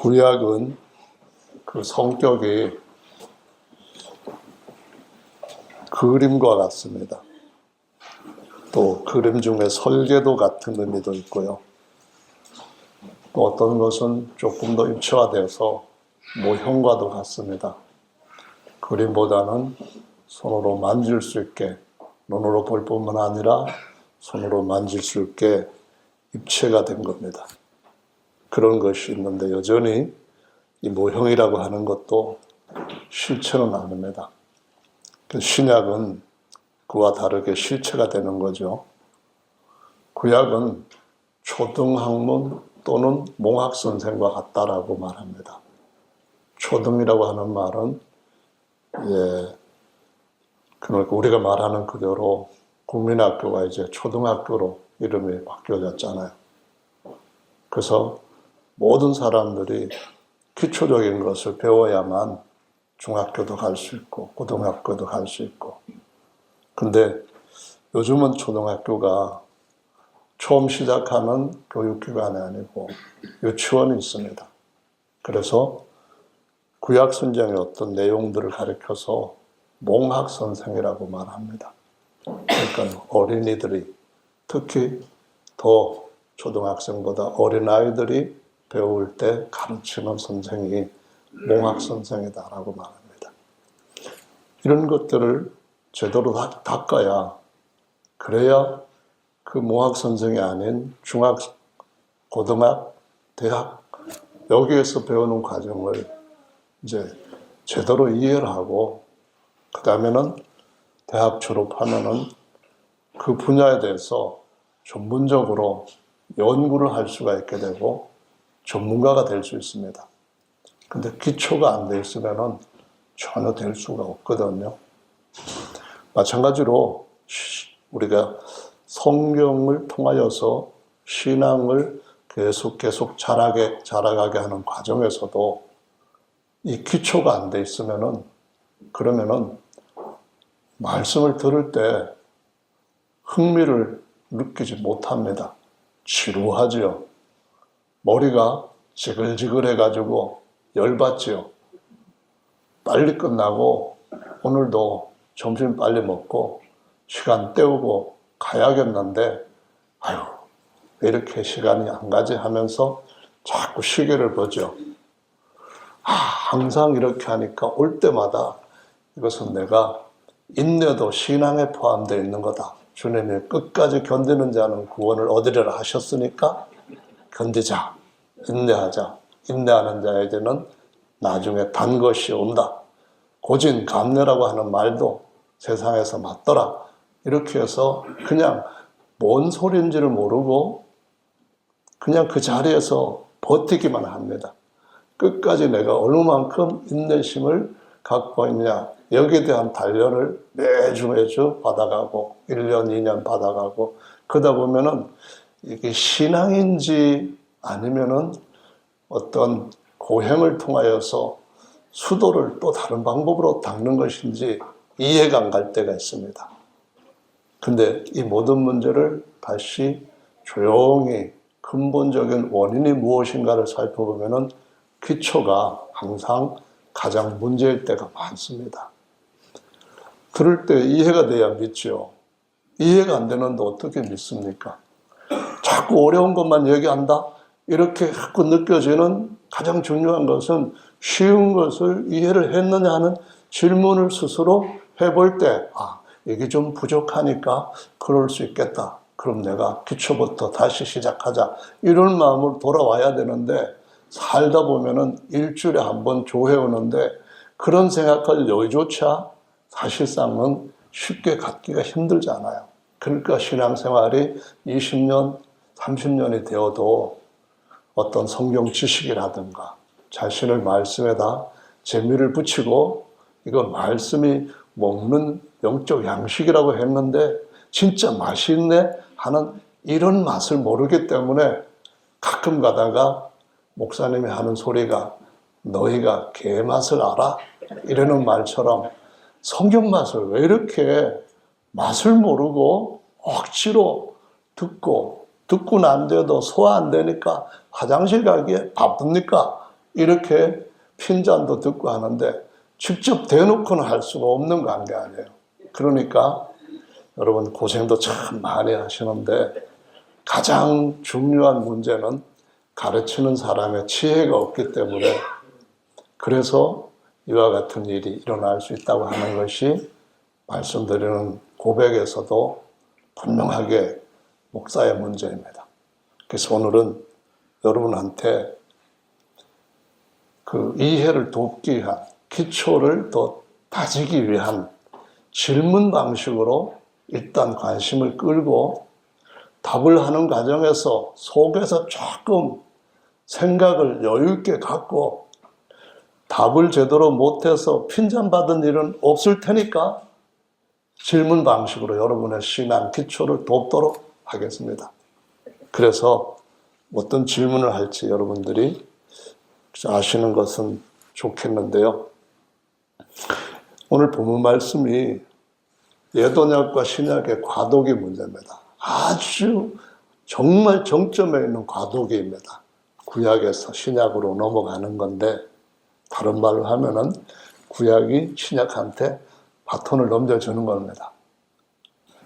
구약은 그 성격이 그림과 같습니다. 또 그림 중에 설계도 같은 의미도 있고요. 또 어떤 것은 조금 더 입체화돼서 모형과도 같습니다. 그림보다는 손으로 만질 수 있게, 눈으로 볼 뿐만 아니라 손으로 만질 수 있게 입체가 된 겁니다. 그런 것이 있는데 여전히 이 모형이라고 하는 것도 실체는 아닙니다. 신약은 그와 다르게 실체가 되는 거죠. 구약은 초등학문 또는 몽학선생과 같다라고 말합니다. 초등이라고 하는 말은 그러니까 우리가 말하는 그대로 국민학교가 이제 초등학교로 이름이 바뀌어졌잖아요. 그래서 모든 사람들이 기초적인 것을 배워야만 중학교도 갈 수 있고 고등학교도 갈 수 있고. 근데 요즘은 초등학교가 처음 시작하는 교육기관이 아니고 유치원이 있습니다. 그래서 구약성경의 어떤 내용들을 가르쳐서 몽학선생이라고 말합니다. 그러니까 어린이들이, 특히 더 초등학생보다 어린아이들이 배울 때 가르치는 선생이 몽학선생이다라고 말합니다. 이런 것들을 제대로 닦아야, 그래야 그 몽학선생이 아닌 중학, 고등학, 대학, 여기에서 배우는 과정을 이제 제대로 이해를 하고, 그 다음에는 대학 졸업하면은 그 분야에 대해서 전문적으로 연구를 할 수가 있게 되고 전문가가 될 수 있습니다. 근데 기초가 안 돼 있으면은 전혀 될 수가 없거든요. 마찬가지로 우리가 성경을 통하여서 신앙을 계속 자라가게 하는 과정에서도 이 기초가 안 돼 있으면은, 그러면은 말씀을 들을 때 흥미를 느끼지 못합니다. 지루하지요. 머리가 지글지글해가지고 열받지요. 빨리 끝나고 오늘도 점심 빨리 먹고 시간 때우고 가야겠는데 아유 왜 이렇게 시간이 안 가지 하면서 자꾸 시계를 보죠. 항상 이렇게 하니까 올 때마다 이것은 내가 인내도 신앙에 포함되어 있는 거다. 주님이 끝까지 견디는 자는 구원을 얻으리라 하셨으니까 견디자, 인내하자. 인내하는 자에게는 나중에 단 것이 온다. 고진감래라고 하는 말도 세상에서 맞더라. 이렇게 해서 그냥 뭔 소리인지를 모르고 그냥 그 자리에서 버티기만 합니다. 끝까지 내가 얼마만큼 인내심을 갖고 있냐, 여기에 대한 단련을 매주 받아가고 1년, 2년 받아가고 그러다 보면은 이게 신앙인지 아니면은 어떤 고행을 통하여서 수도를 또 다른 방법으로 닦는 것인지 이해가 안 갈 때가 있습니다. 근데 이 모든 문제를 다시 조용히 근본적인 원인이 무엇인가를 살펴보면은 기초가 항상 가장 문제일 때가 많습니다. 그럴 때 이해가 돼야 믿죠. 이해가 안 되는데 어떻게 믿습니까? 자꾸 어려운 것만 얘기한다? 이렇게 자꾸 느껴지는 가장 중요한 것은 쉬운 것을 이해를 했느냐 하는 질문을 스스로 해볼 때 이게 좀 부족하니까 그럴 수 있겠다. 그럼 내가 기초부터 다시 시작하자. 이런 마음으로 돌아와야 되는데 살다 보면은 일주일에 한 번 교회 오는데 그런 생각할 여유조차 사실상은 쉽게 갖기가 힘들잖아요. 그러니까 신앙생활이 20년, 30년이 되어도 어떤 성경 지식이라든가 자신을 말씀에다 재미를 붙이고 이건 말씀이 먹는 영적 양식이라고 했는데 진짜 맛있네 하는 이런 맛을 모르기 때문에 가끔 가다가 목사님이 하는 소리가 너희가 개 맛을 알아? 이러는 말처럼 성경 맛을 왜 이렇게 맛을 모르고 억지로 듣고 난 데도 소화 안 되니까 화장실 가기에 바쁩니까? 이렇게 핀잔도 듣고 하는데 직접 대놓고는 할 수가 없는 관계 아니에요. 그러니까 여러분 고생도 참 많이 하시는데 가장 중요한 문제는 가르치는 사람의 지혜가 없기 때문에, 그래서 이와 같은 일이 일어날 수 있다고 하는 것이 말씀드리는 고백에서도 분명하게 목사의 문제입니다. 그래서 오늘은 여러분한테 그 이해를 돕기 위한, 기초를 더 다지기 위한 질문 방식으로 일단 관심을 끌고 답을 하는 과정에서 속에서 조금 생각을 여유 있게 갖고 답을 제대로 못해서 핀잔받은 일은 없을 테니까 질문 방식으로 여러분의 신앙 기초를 돕도록 하겠습니다. 그래서 어떤 질문을 할지 여러분들이 아시는 것은 좋겠는데요. 오늘 본문 말씀이 예언약과 신약의 과도기 문제입니다. 아주 정말 정점에 있는 과도기입니다. 구약에서 신약으로 넘어가는 건데, 다른 말로 하면은 구약이 신약한테 바톤을 넘겨주는 겁니다.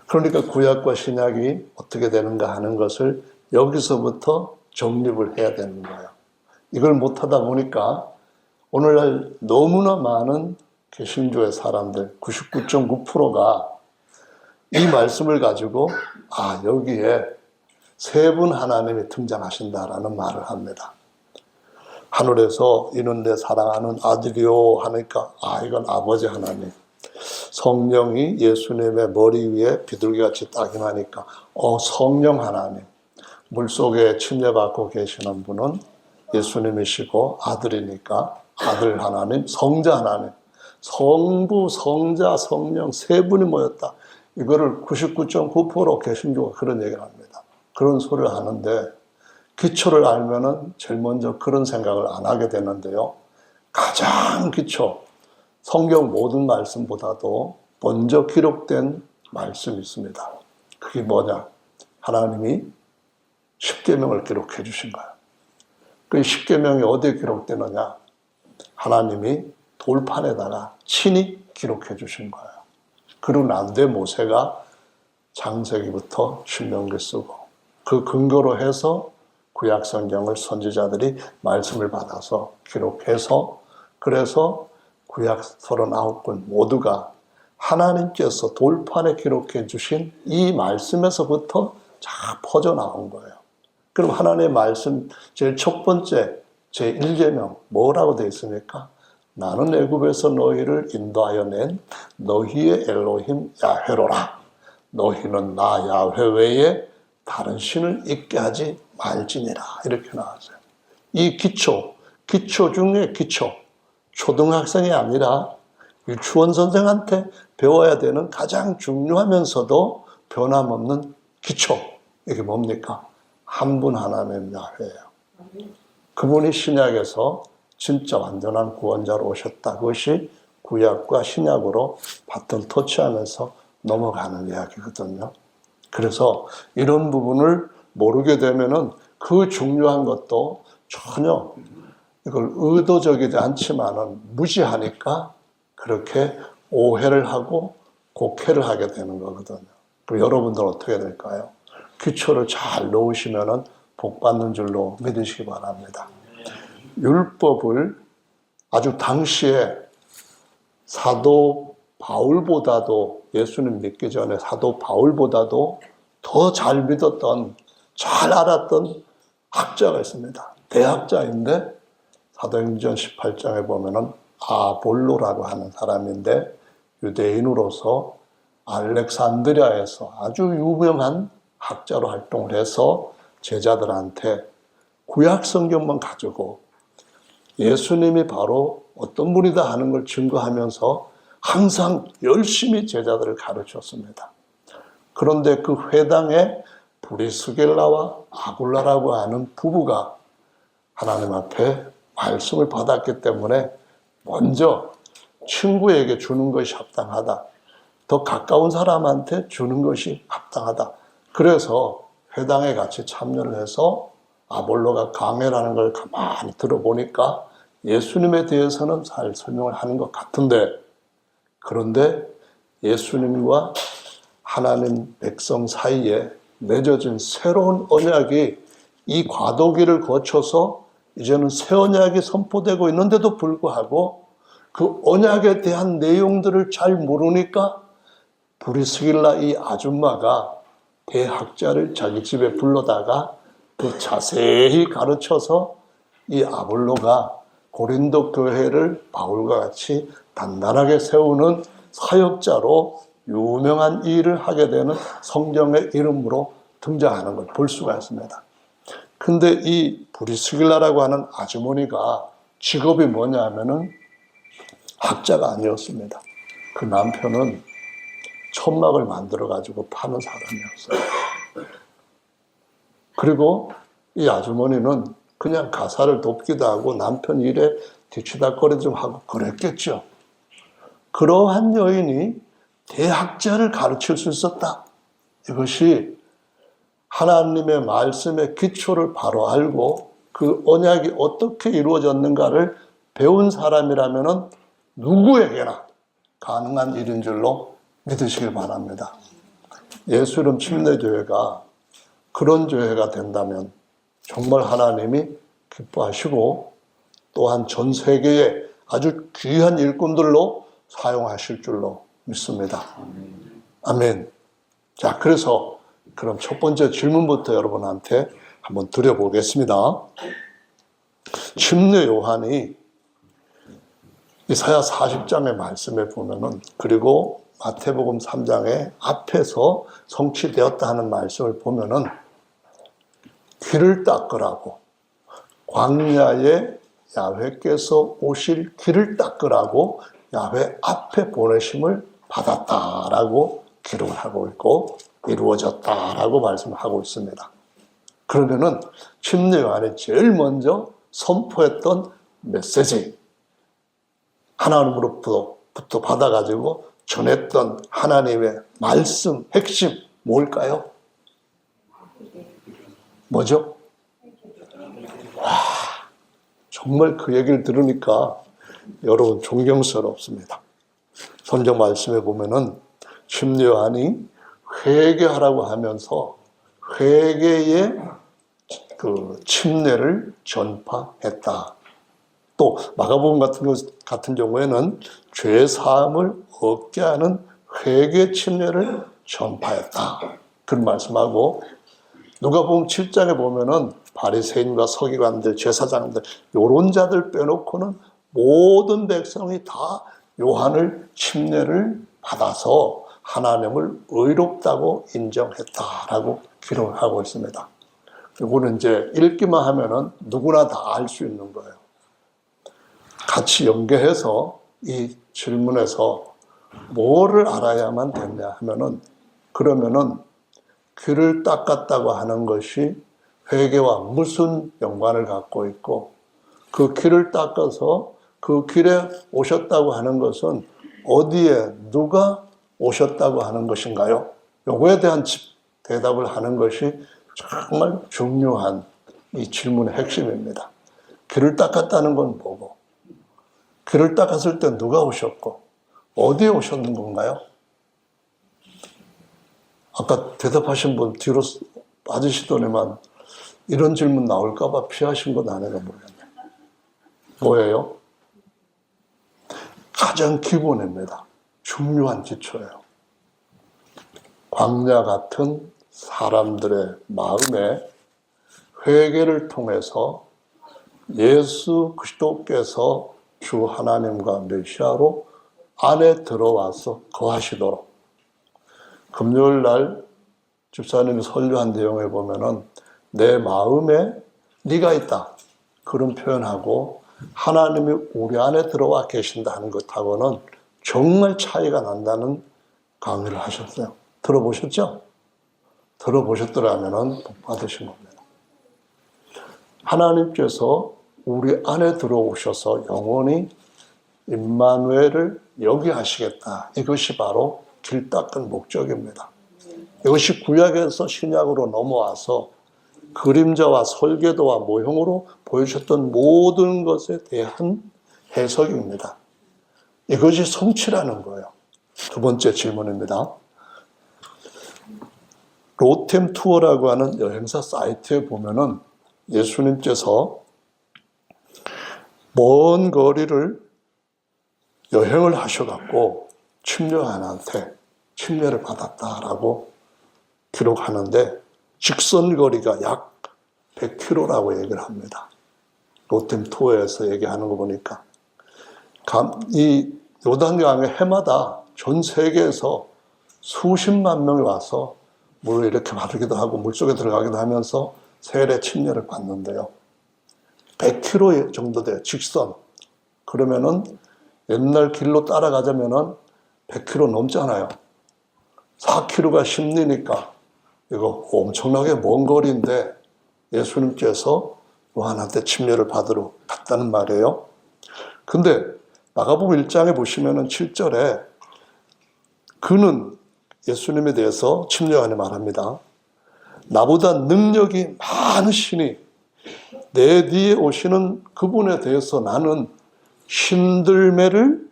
그러니까 구약과 신약이 어떻게 되는가 하는 것을 여기서부터 정립을 해야 되는 거예요. 이걸 못하다 보니까 오늘날 너무나 많은 개신교의 사람들 99.9%가 이 말씀을 가지고 여기에 세 분 하나님이 등장하신다라는 말을 합니다. 하늘에서 이는 내 사랑하는 아들이요 하니까 이건 아버지 하나님. 성령이 예수님의 머리 위에 비둘기같이 딱 임하니까 성령 하나님. 물속에 침례받고 계시는 분은 예수님이시고 아들이니까 아들 하나님, 성자 하나님. 성부, 성자, 성령 세 분이 모였다. 이거를 99.9% 개신교가 그런 얘기를 합니다. 그런 소리를 하는데 기초를 알면은 제일 먼저 그런 생각을 안 하게 되는데요. 가장 기초, 성경 모든 말씀보다도 먼저 기록된 말씀이 있습니다. 그게 뭐냐? 하나님이 십계명을 기록해 주신 거예요. 그 십계명이 어디에 기록되느냐? 하나님이 돌판에다가 친히 기록해 주신 거예요. 그러고 난 뒤에 모세가 창세기부터 신명기 쓰고 그 근거로 해서 구약 성경을 선지자들이 말씀을 받아서 기록해서, 그래서 구약 39권 모두가 하나님께서 돌판에 기록해 주신 이 말씀에서부터 쫙 퍼져나온 거예요. 그럼 하나님의 말씀 제일 첫 번째 제1계명 뭐라고 되어 있습니까? 나는 애굽에서 너희를 인도하여 낸 너희의 엘로힘 야훼로라. 너희는 나 야훼 외에 다른 신을 있게 하지 말지니라. 이렇게 나왔어요. 이 기초 중에 기초, 초등학생이 아니라 유치원 선생한테 배워야 되는 가장 중요하면서도 변함없는 기초. 이게 뭡니까? 한 분 하나님 야훼예요. 그분이 신약에서 진짜 완전한 구원자로 오셨다. 그것이 구약과 신약으로 바톤 터치하면서 넘어가는 이야기거든요. 그래서 이런 부분을 모르게 되면은 그 중요한 것도 전혀 이걸 의도적이지 않지만은 무시하니까 그렇게 오해를 하고 곡해를 하게 되는 거거든요. 그럼 여러분들은 어떻게 될까요? 기초를 잘 놓으시면은 복 받는 줄로 믿으시기 바랍니다. 율법을 아주 당시에 사도 바울보다도, 예수님 믿기 전에 사도 바울보다도 더 잘 믿었던, 잘 알았던 학자가 있습니다. 대학자인데 사도행전 18장에 보면은 아볼로라고 하는 사람인데 유대인으로서 알렉산드리아에서 아주 유명한 학자로 활동을 해서 제자들한테 구약 성경만 가지고 예수님이 바로 어떤 분이다 하는 걸 증거하면서 항상 열심히 제자들을 가르쳤습니다. 그런데 그 회당에 브리스길라와 아굴라라고 하는 부부가 하나님 앞에 말씀을 받았기 때문에 먼저 친구에게 주는 것이 합당하다. 더 가까운 사람한테 주는 것이 합당하다. 그래서 회당에 같이 참여를 해서 아볼로가 강해라는 걸 가만히 들어보니까 예수님에 대해서는 잘 설명을 하는 것 같은데, 그런데 예수님과 하나님 백성 사이에 맺어진 새로운 언약이 이 과도기를 거쳐서 이제는 새 언약이 선포되고 있는데도 불구하고 그 언약에 대한 내용들을 잘 모르니까 브리스길라 이 아줌마가 대학자를 자기 집에 불러다가 그 자세히 가르쳐서 이 아볼로가 고린도 교회를 바울과 같이 단단하게 세우는 사역자로 유명한 일을 하게 되는 성경의 이름으로 등장하는 걸 볼 수가 있습니다. 근데 이 브리스길라라고 하는 아주머니가 직업이 뭐냐 하면은 학자가 아니었습니다. 그 남편은 천막을 만들어가지고 파는 사람이었어요. 그리고 이 아주머니는 그냥 가사를 돕기도 하고 남편 일에 뒤치다거리 좀 하고 그랬겠죠. 그러한 여인이 대학자를 가르칠 수 있었다. 이것이 하나님의 말씀의 기초를 바로 알고 그 언약이 어떻게 이루어졌는가를 배운 사람이라면 누구에게나 가능한 일인 줄로 믿으시길 바랍니다. 예수 이름 침례교회가 그런 교회가 된다면 정말 하나님이 기뻐하시고 또한 전 세계에 아주 귀한 일꾼들로 사용하실 줄로 믿습니다. 아멘. 자, 그래서 그럼 첫 번째 질문부터 여러분한테 한번 드려보겠습니다. 침례 요한이 이사야 40장의 말씀에 보면은, 그리고 마태복음 3장의 앞에서 성취되었다 하는 말씀을 보면은 길을 닦으라고, 광야에 야훼께서 오실 길을 닦으라고 야훼 앞에 보내심을 받았다라고 기록을 하고 있고 이루어졌다라고 말씀하고 있습니다. 그러면은 침례 요한이 제일 먼저 선포했던 메시지, 하나님으로부터 받아가지고 전했던 하나님의 말씀 핵심 뭘까요? 뭐죠? 와, 정말 그 얘기를 들으니까 여러분 존경스럽습니다. 성경 말씀에 보면은 침례 요한이 회개하라고 하면서 회개의 그 침례를 전파했다. 또 마가복음 같은 경우에는 죄 사함을 얻게 하는 회개 침례를 전파했다. 그런 말씀하고, 누가복음 7장에 보면은 바리새인과 서기관들, 제사장들 요런 자들 빼놓고는 모든 백성이 다 요한을 침례를 받아서 하나님을 의롭다고 인정했다라고 기록을 하고 있습니다. 이거는 이제 읽기만 하면은 누구나 다 알 수 있는 거예요. 같이 연계해서 이 질문에서 뭐를 알아야만 됐냐 하면은, 그러면은 귀를 닦았다고 하는 것이 회개와 무슨 연관을 갖고 있고, 그 귀를 닦아서 그 길에 오셨다고 하는 것은 어디에 누가 오셨다고 하는 것인가요? 요거에 대한 대답을 하는 것이 정말 중요한 이 질문의 핵심입니다. 귀를 닦았다는 건 뭐고, 귀를 닦았을 때 누가 오셨고 어디에 오셨는 건가요? 아까 대답하신 분 뒤로 빠지시더니만 이런 질문 나올까 봐 피하신 건 아닌가 모르겠네. 뭐예요? 가장 기본입니다. 중요한 기초예요. 광야 같은 사람들의 마음에 회개를 통해서 예수 그리스도께서 주 하나님과 메시아로 안에 들어와서 거하시도록, 금요일 날 집사님이 설교한 내용에 보면은 내 마음에 네가 있다 그런 표현하고 하나님이 우리 안에 들어와 계신다 하는 것하고는 정말 차이가 난다는 강의를 하셨어요. 들어보셨죠? 들어보셨더라면 복 받으신 겁니다. 하나님께서 우리 안에 들어오셔서 영원히 임마누엘을 여기 하시겠다. 이것이 바로 길 닦은 목적입니다. 이것이 구약에서 신약으로 넘어와서 그림자와 설계도와 모형으로 보여주셨던 모든 것에 대한 해석입니다. 이것이 성취라는 거예요. 두 번째 질문입니다. 로템 투어라고 하는 여행사 사이트에 보면은 예수님께서 먼 거리를 여행을 하셔갖고 침례요한한테 침례를 받았다라고 기록하는데 직선 거리가 약 100km라고 얘기를 합니다. 로템 투어에서 얘기하는 거 보니까 이 요단강의 해마다 전 세계에서 수십만 명이 와서 물을 이렇게 마르기도 하고 물속에 들어가기도 하면서 세례 침례를 받는데요. 100km 정도 돼요. 직선. 그러면은 옛날 길로 따라가자면은 100km 넘잖아요. 4km가 심리니까 이거 엄청나게 먼 거리인데 예수님께서 요한한테 침례를 받으러 갔다는 말이에요. 근데 마가복음 1장에 보시면은 7절에 그는 예수님에 대해서 침례요한이 말합니다. 나보다 능력이 많으시니 내 뒤에 오시는 그분에 대해서 나는 신들매를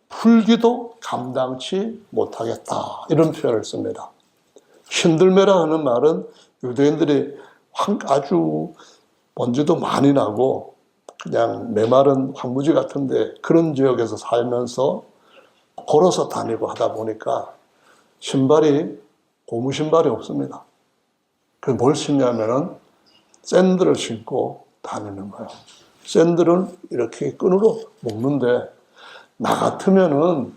풀기도 감당치 못하겠다. 이런 표현을 씁니다. 신들매라 하는 말은 유대인들이 아주 먼지도 많이 나고 그냥 메마른 황무지 같은데 그런 지역에서 살면서 걸어서 다니고 하다 보니까 신발이 고무 신발이 없습니다. 그래서 뭘 신냐면은 샌들을 신고 다니는 거예요. 샌들은 이렇게 끈으로 묶는데 나 같으면은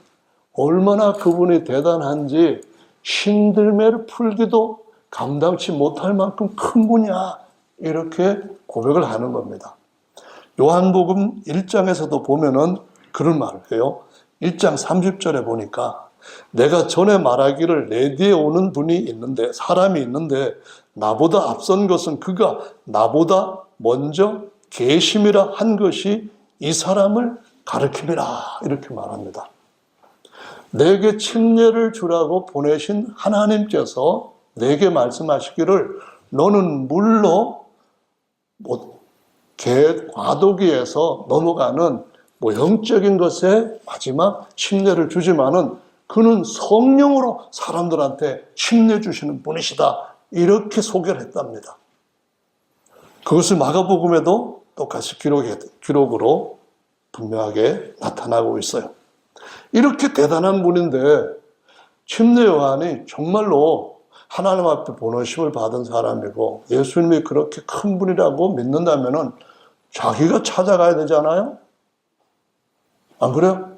얼마나 그분이 대단한지 신들매를 풀기도 감당치 못할 만큼 큰 분이야. 이렇게 고백을 하는 겁니다. 요한복음 1장에서도 보면은 그런 말을 해요. 1장 30절에 보니까 내가 전에 말하기를 내 뒤에 오는 분이 있는데 사람이 있는데 나보다 앞선 것은 그가 나보다 먼저 계심이라 한 것이 이 사람을 가르칩니다. 이렇게 말합니다. 내게 침례를 주라고 보내신 하나님께서 내게 말씀하시기를 너는 물로 과도기에서 넘어가는 영적인 것에 마지막 침례를 주지만은 그는 성령으로 사람들한테 침례 주시는 분이시다. 이렇게 소개를 했답니다. 그것을 마가복음에도 똑같이 기록으로 분명하게 나타나고 있어요. 이렇게 대단한 분인데 침례 요한이 정말로 하나님 앞에 본어심을 받은 사람이고 예수님이 그렇게 큰 분이라고 믿는다면은 자기가 찾아가야 되잖아요? 안 그래요?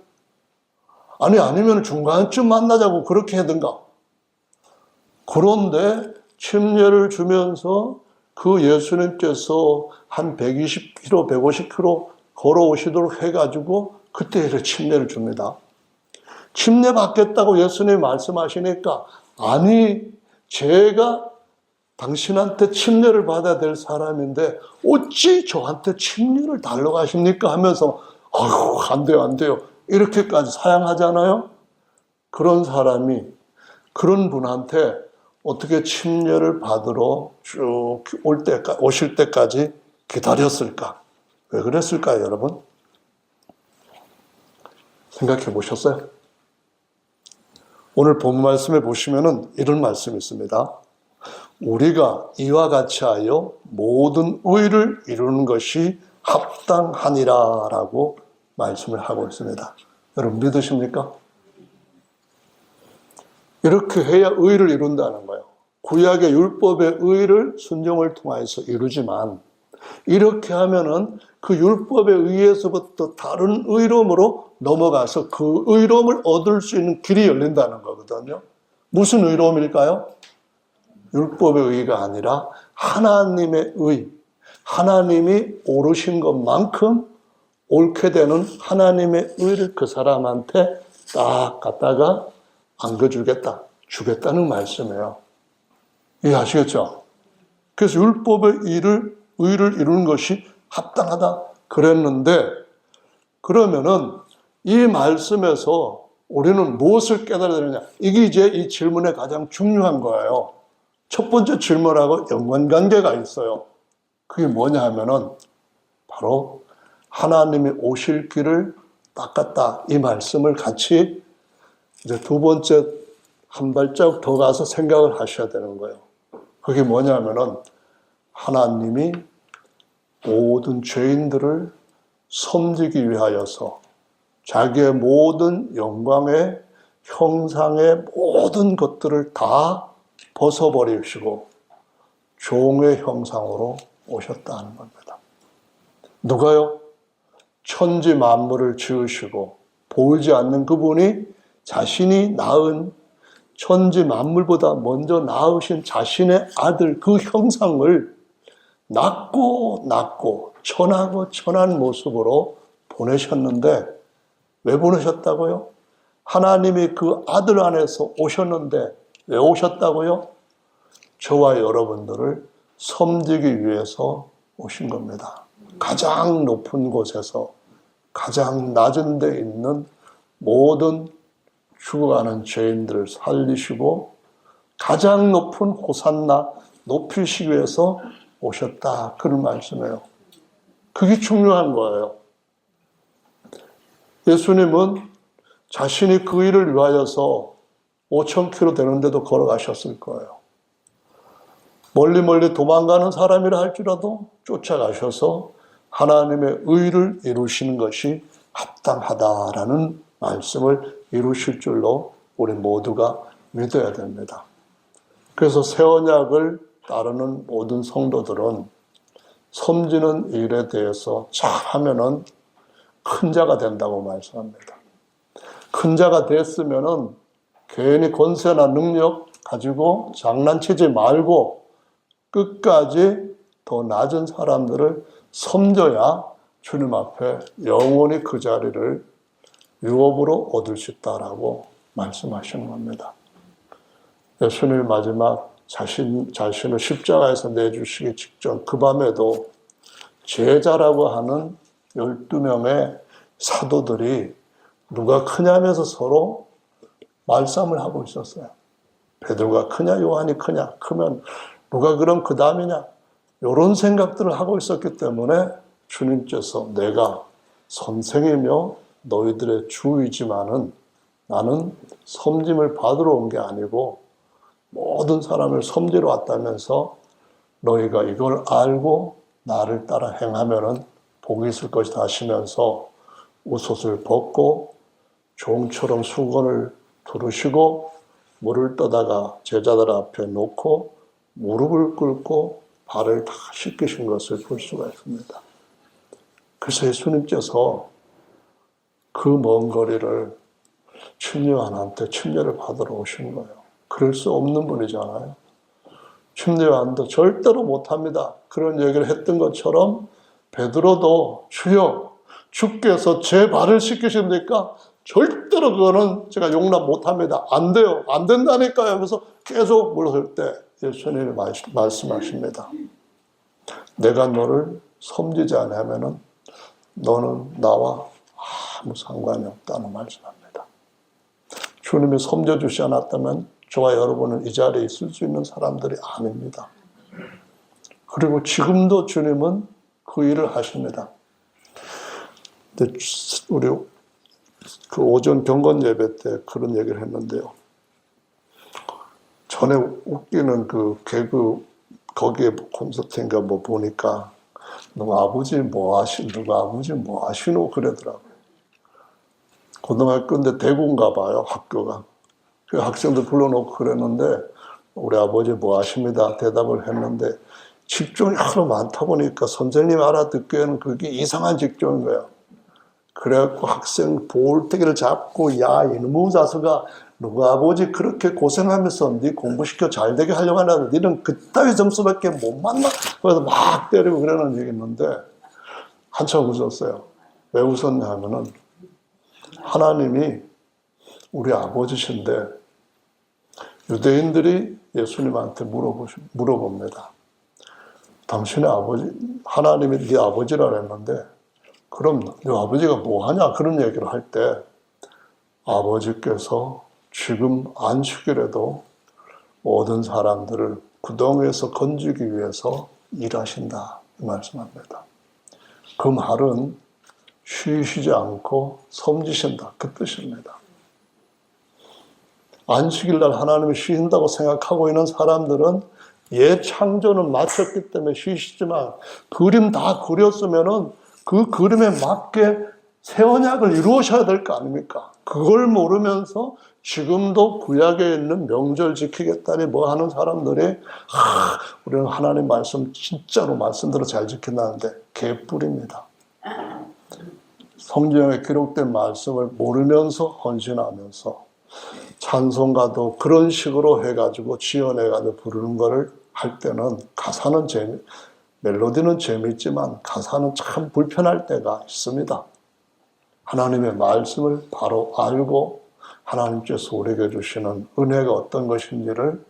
아니면 중간쯤 만나자고 그렇게 하든가. 그런데 침례를 주면서 그 예수님께서 한 120km, 150km 걸어오시도록 해가지고 그때 침례를 줍니다. 침례 받겠다고 예수님이 말씀하시니까 아니 제가 당신한테 침례를 받아야 될 사람인데 어찌 저한테 침례를 달라고 하십니까? 하면서 아유 안 돼요 이렇게까지 사양하잖아요. 그런 사람이 그런 분한테 어떻게 침례를 받으러 쭉 오실 때까지 기다렸을까? 왜 그랬을까요, 여러분? 생각해 보셨어요? 오늘 본 말씀에 보시면은 이런 말씀이 있습니다. 우리가 이와 같이 하여 모든 의를 이루는 것이 합당하니라 라고 말씀을 하고 있습니다. 여러분 믿으십니까? 이렇게 해야 의를 이룬다는 거예요. 구약의 율법의 의를 순종을 통해서 이루지만 이렇게 하면은 그 율법에 의해서부터 다른 의로움으로 넘어가서 그 의로움을 얻을 수 있는 길이 열린다는 거거든요. 무슨 의로움일까요? 율법의 의가 아니라 하나님의 의, 하나님이 오르신 것만큼 옳게 되는 하나님의 의를 그 사람한테 딱 갖다가 주겠다는 말씀이에요. 이해하시겠죠? 그래서 율법의 의를 이루는 것이 합당하다 그랬는데 그러면은 이 말씀에서 우리는 무엇을 깨달아야 되느냐? 이게 이제 이 질문의 가장 중요한 거예요. 첫 번째 질문하고 연관관계가 있어요. 그게 뭐냐 하면은 바로 하나님이 오실 길을 닦았다. 이 말씀을 같이 이제 두 번째 한 발자국 더 가서 생각을 하셔야 되는 거예요. 그게 뭐냐면은 하나님이 모든 죄인들을 섬기기 위하여서 자기의 모든 영광의 형상의 모든 것들을 다 벗어버리시고 종의 형상으로 오셨다는 겁니다. 누가요? 천지 만물을 지으시고 보이지 않는 그분이 자신이 낳은 천지 만물보다 먼저 낳으신 자신의 아들 그 형상을 낮고 천하고 천한 모습으로 보내셨는데 왜 보내셨다고요? 하나님이 그 아들 안에서 오셨는데 왜 오셨다고요? 저와 여러분들을 섬기기 위해서 오신 겁니다. 가장 높은 곳에서 가장 낮은 데 있는 모든 죽어가는 죄인들을 살리시고 가장 높은 호산나 높이시기 위해서 오셨다. 그런 말씀이에요. 그게 중요한 거예요. 예수님은 자신이 그 일을 위하여서 5,000km 되는데도 걸어가셨을 거예요. 멀리 도망가는 사람이라 할지라도 쫓아가셔서 하나님의 의를 이루시는 것이 합당하다라는 말씀을 이루실 줄로 우리 모두가 믿어야 됩니다. 그래서 새 언약을 따르는 모든 성도들은 섬기는 일에 대해서 잘하면은 큰 자가 된다고 말씀합니다. 큰 자가 됐으면은 괜히 권세나 능력 가지고 장난치지 말고 끝까지 더 낮은 사람들을 섬겨야 주님 앞에 영원히 그 자리를 유업으로 얻을 수 있다라고 말씀하시는 겁니다. 예수님이 마지막 자신을 십자가에서 내주시기 직전 그 밤에도 제자라고 하는 12명의 사도들이 누가 크냐면서 서로 말싸움을 하고 있었어요. 베드로가 크냐 요한이 크냐, 크면 누가 그럼 그 다음이냐, 이런 생각들을 하고 있었기 때문에 주님께서 내가 선생이며 너희들의 주이지만은 나는 섬김을 받으러 온 게 아니고 모든 사람을 섬기러 왔다면서 너희가 이걸 알고 나를 따라 행하면은 복이 있을 것이다 하시면서 옷을 벗고 종처럼 수건을 두르시고 물을 떠다가 제자들 앞에 놓고 무릎을 꿇고 발을 다 씻기신 것을 볼 수가 있습니다. 그래서 예수님께서 그 먼 거리를 침례요한한테 침례를 받으러 오신 거예요. 그럴 수 없는 분이잖아요. 침례요한도 절대로 못합니다. 그런 얘기를 했던 것처럼 베드로도 주여 주께서 제 발을 씻기십니까? 절대로 그거는 제가 용납 못합니다. 안 돼요. 안 된다니까요. 하면서 계속 물었을 때 예수님이 말씀하십니다. 내가 너를 섬기지 않으면은 너는 나와 아무 상관이 없다는 말씀합니다. 주님이 섬겨주지 않았다면 저와 여러분은 이 자리에 있을 수 있는 사람들이 아닙니다. 그리고 지금도 주님은 그 일을 하십니다. 우리 그 오전 경건 예배 때 그런 얘기를 했는데요. 전에 웃기는 그 개그 거기에 콘서트인가 뭐 보니까 누가 아버지 뭐 하시노 그러더라고요. 고등학교인데 대구인가 봐요, 학교가. 그 학생들 불러놓고 그랬는데 우리 아버지 뭐 하십니다 대답을 했는데 직종이 하도 많다 보니까 선생님이 알아듣기에는 그게 이상한 직종인 거예요. 그래갖고 학생 볼때기를 잡고 야 이놈의 자수가 누가 아버지 그렇게 고생하면서 네 공부시켜 잘되게 하려고 하는데 너는 그따위 점수밖에 못 만나? 그래서 막 때리고 그러는 얘기 있는데 한참 웃었어요. 왜 웃었냐 하면은 하나님이 우리 아버지신데 유대인들이 예수님한테 물어봅니다. 당신의 아버지, 하나님이 네 아버지라 했는데 그럼 네 아버지가 뭐 하냐? 그런 얘기를 할 때 아버지께서 지금 안식일에도 모든 사람들을 구덩이에서 건지기 위해서 일하신다 이 말씀합니다. 그 말은 쉬시지 않고 섬기신다 그 뜻입니다. 안식일날 하나님이 쉬신다고 생각하고 있는 사람들은 옛 창조는 마쳤기 때문에 쉬시지만 그림 다 그렸으면은 그 그림에 맞게 새 언약을 이루셔야 될 거 아닙니까? 그걸 모르면서 지금도 구약에 있는 명절 지키겠다니 뭐 하는 사람들이 우리는 하나님 말씀 진짜로 말씀대로 잘 지킨다는데 개뿔입니다. 성경에 기록된 말씀을 모르면서 헌신하면서 찬송가도 그런 식으로 해가지고 지어내가지고 부르는 거를 할 때는 가사는 멜로디는 재미있지만 가사는 참 불편할 때가 있습니다. 하나님의 말씀을 바로 알고 하나님께서 우리에게 주시는 은혜가 어떤 것인지를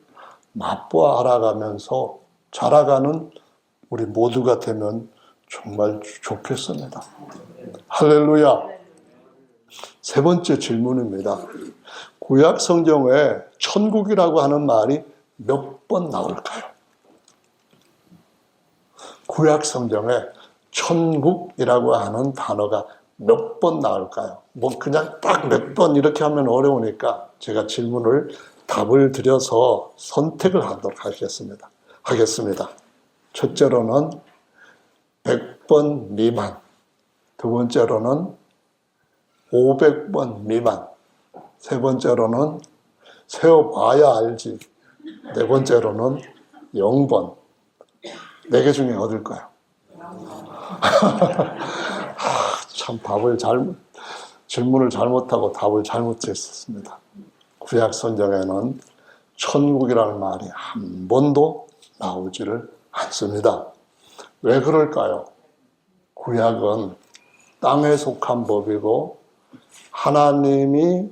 맛보아 알아가면서 자라가는 우리 모두가 되면 정말 좋겠습니다. 할렐루야. 세 번째 질문입니다. 구약 성경에 천국이라고 하는 말이 몇 번 나올까요? 구약 성경에 천국이라고 하는 단어가 몇 번 나올까요? 뭐 그냥 딱 몇 번 이렇게 하면 어려우니까 제가 답을 드려서 선택을 하도록 하겠습니다. 첫째로는 100번 미만, 두 번째로는 500번 미만, 세 번째로는 세어봐야 알지, 네 번째로는 0번. 4개 중에 어딜까요? 참 질문을 잘못하고 답을 잘못했었습니다. 구약 성경에는 천국이라는 말이 한 번도 나오지를 않습니다. 왜 그럴까요? 구약은 땅에 속한 법이고 하나님이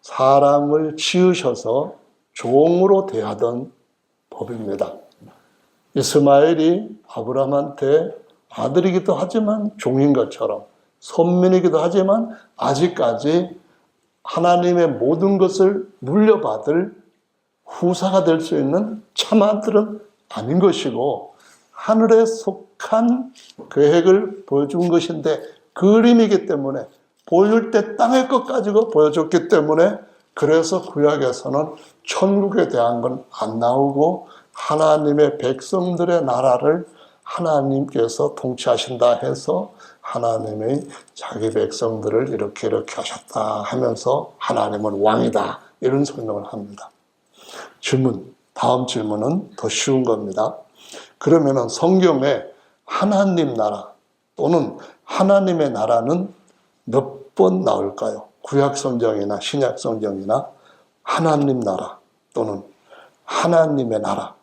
사람을 지으셔서 종으로 대하던 법입니다. 이스마엘이 아브라함한테 아들이기도 하지만 종인 것처럼 선민이기도 하지만 아직까지 하나님의 모든 것을 물려받을 후사가 될 수 있는 참 아들은 아닌 것이고 하늘에 속한 계획을 보여준 것인데 그림이기 때문에 보여줄 때 땅의 것 가지고 보여줬기 때문에 그래서 구약에서는 천국에 대한 건 안 나오고 하나님의 백성들의 나라를 하나님께서 통치하신다 해서 하나님의 자기 백성들을 이렇게 하셨다 하면서 하나님은 왕이다 이런 설명을 합니다. 다음 질문은 더 쉬운 겁니다. 그러면은 성경에 하나님 나라 또는 하나님의 나라는 몇 번 나올까요? 구약 성경이나 신약 성경이나 하나님 나라 또는 하나님의 나라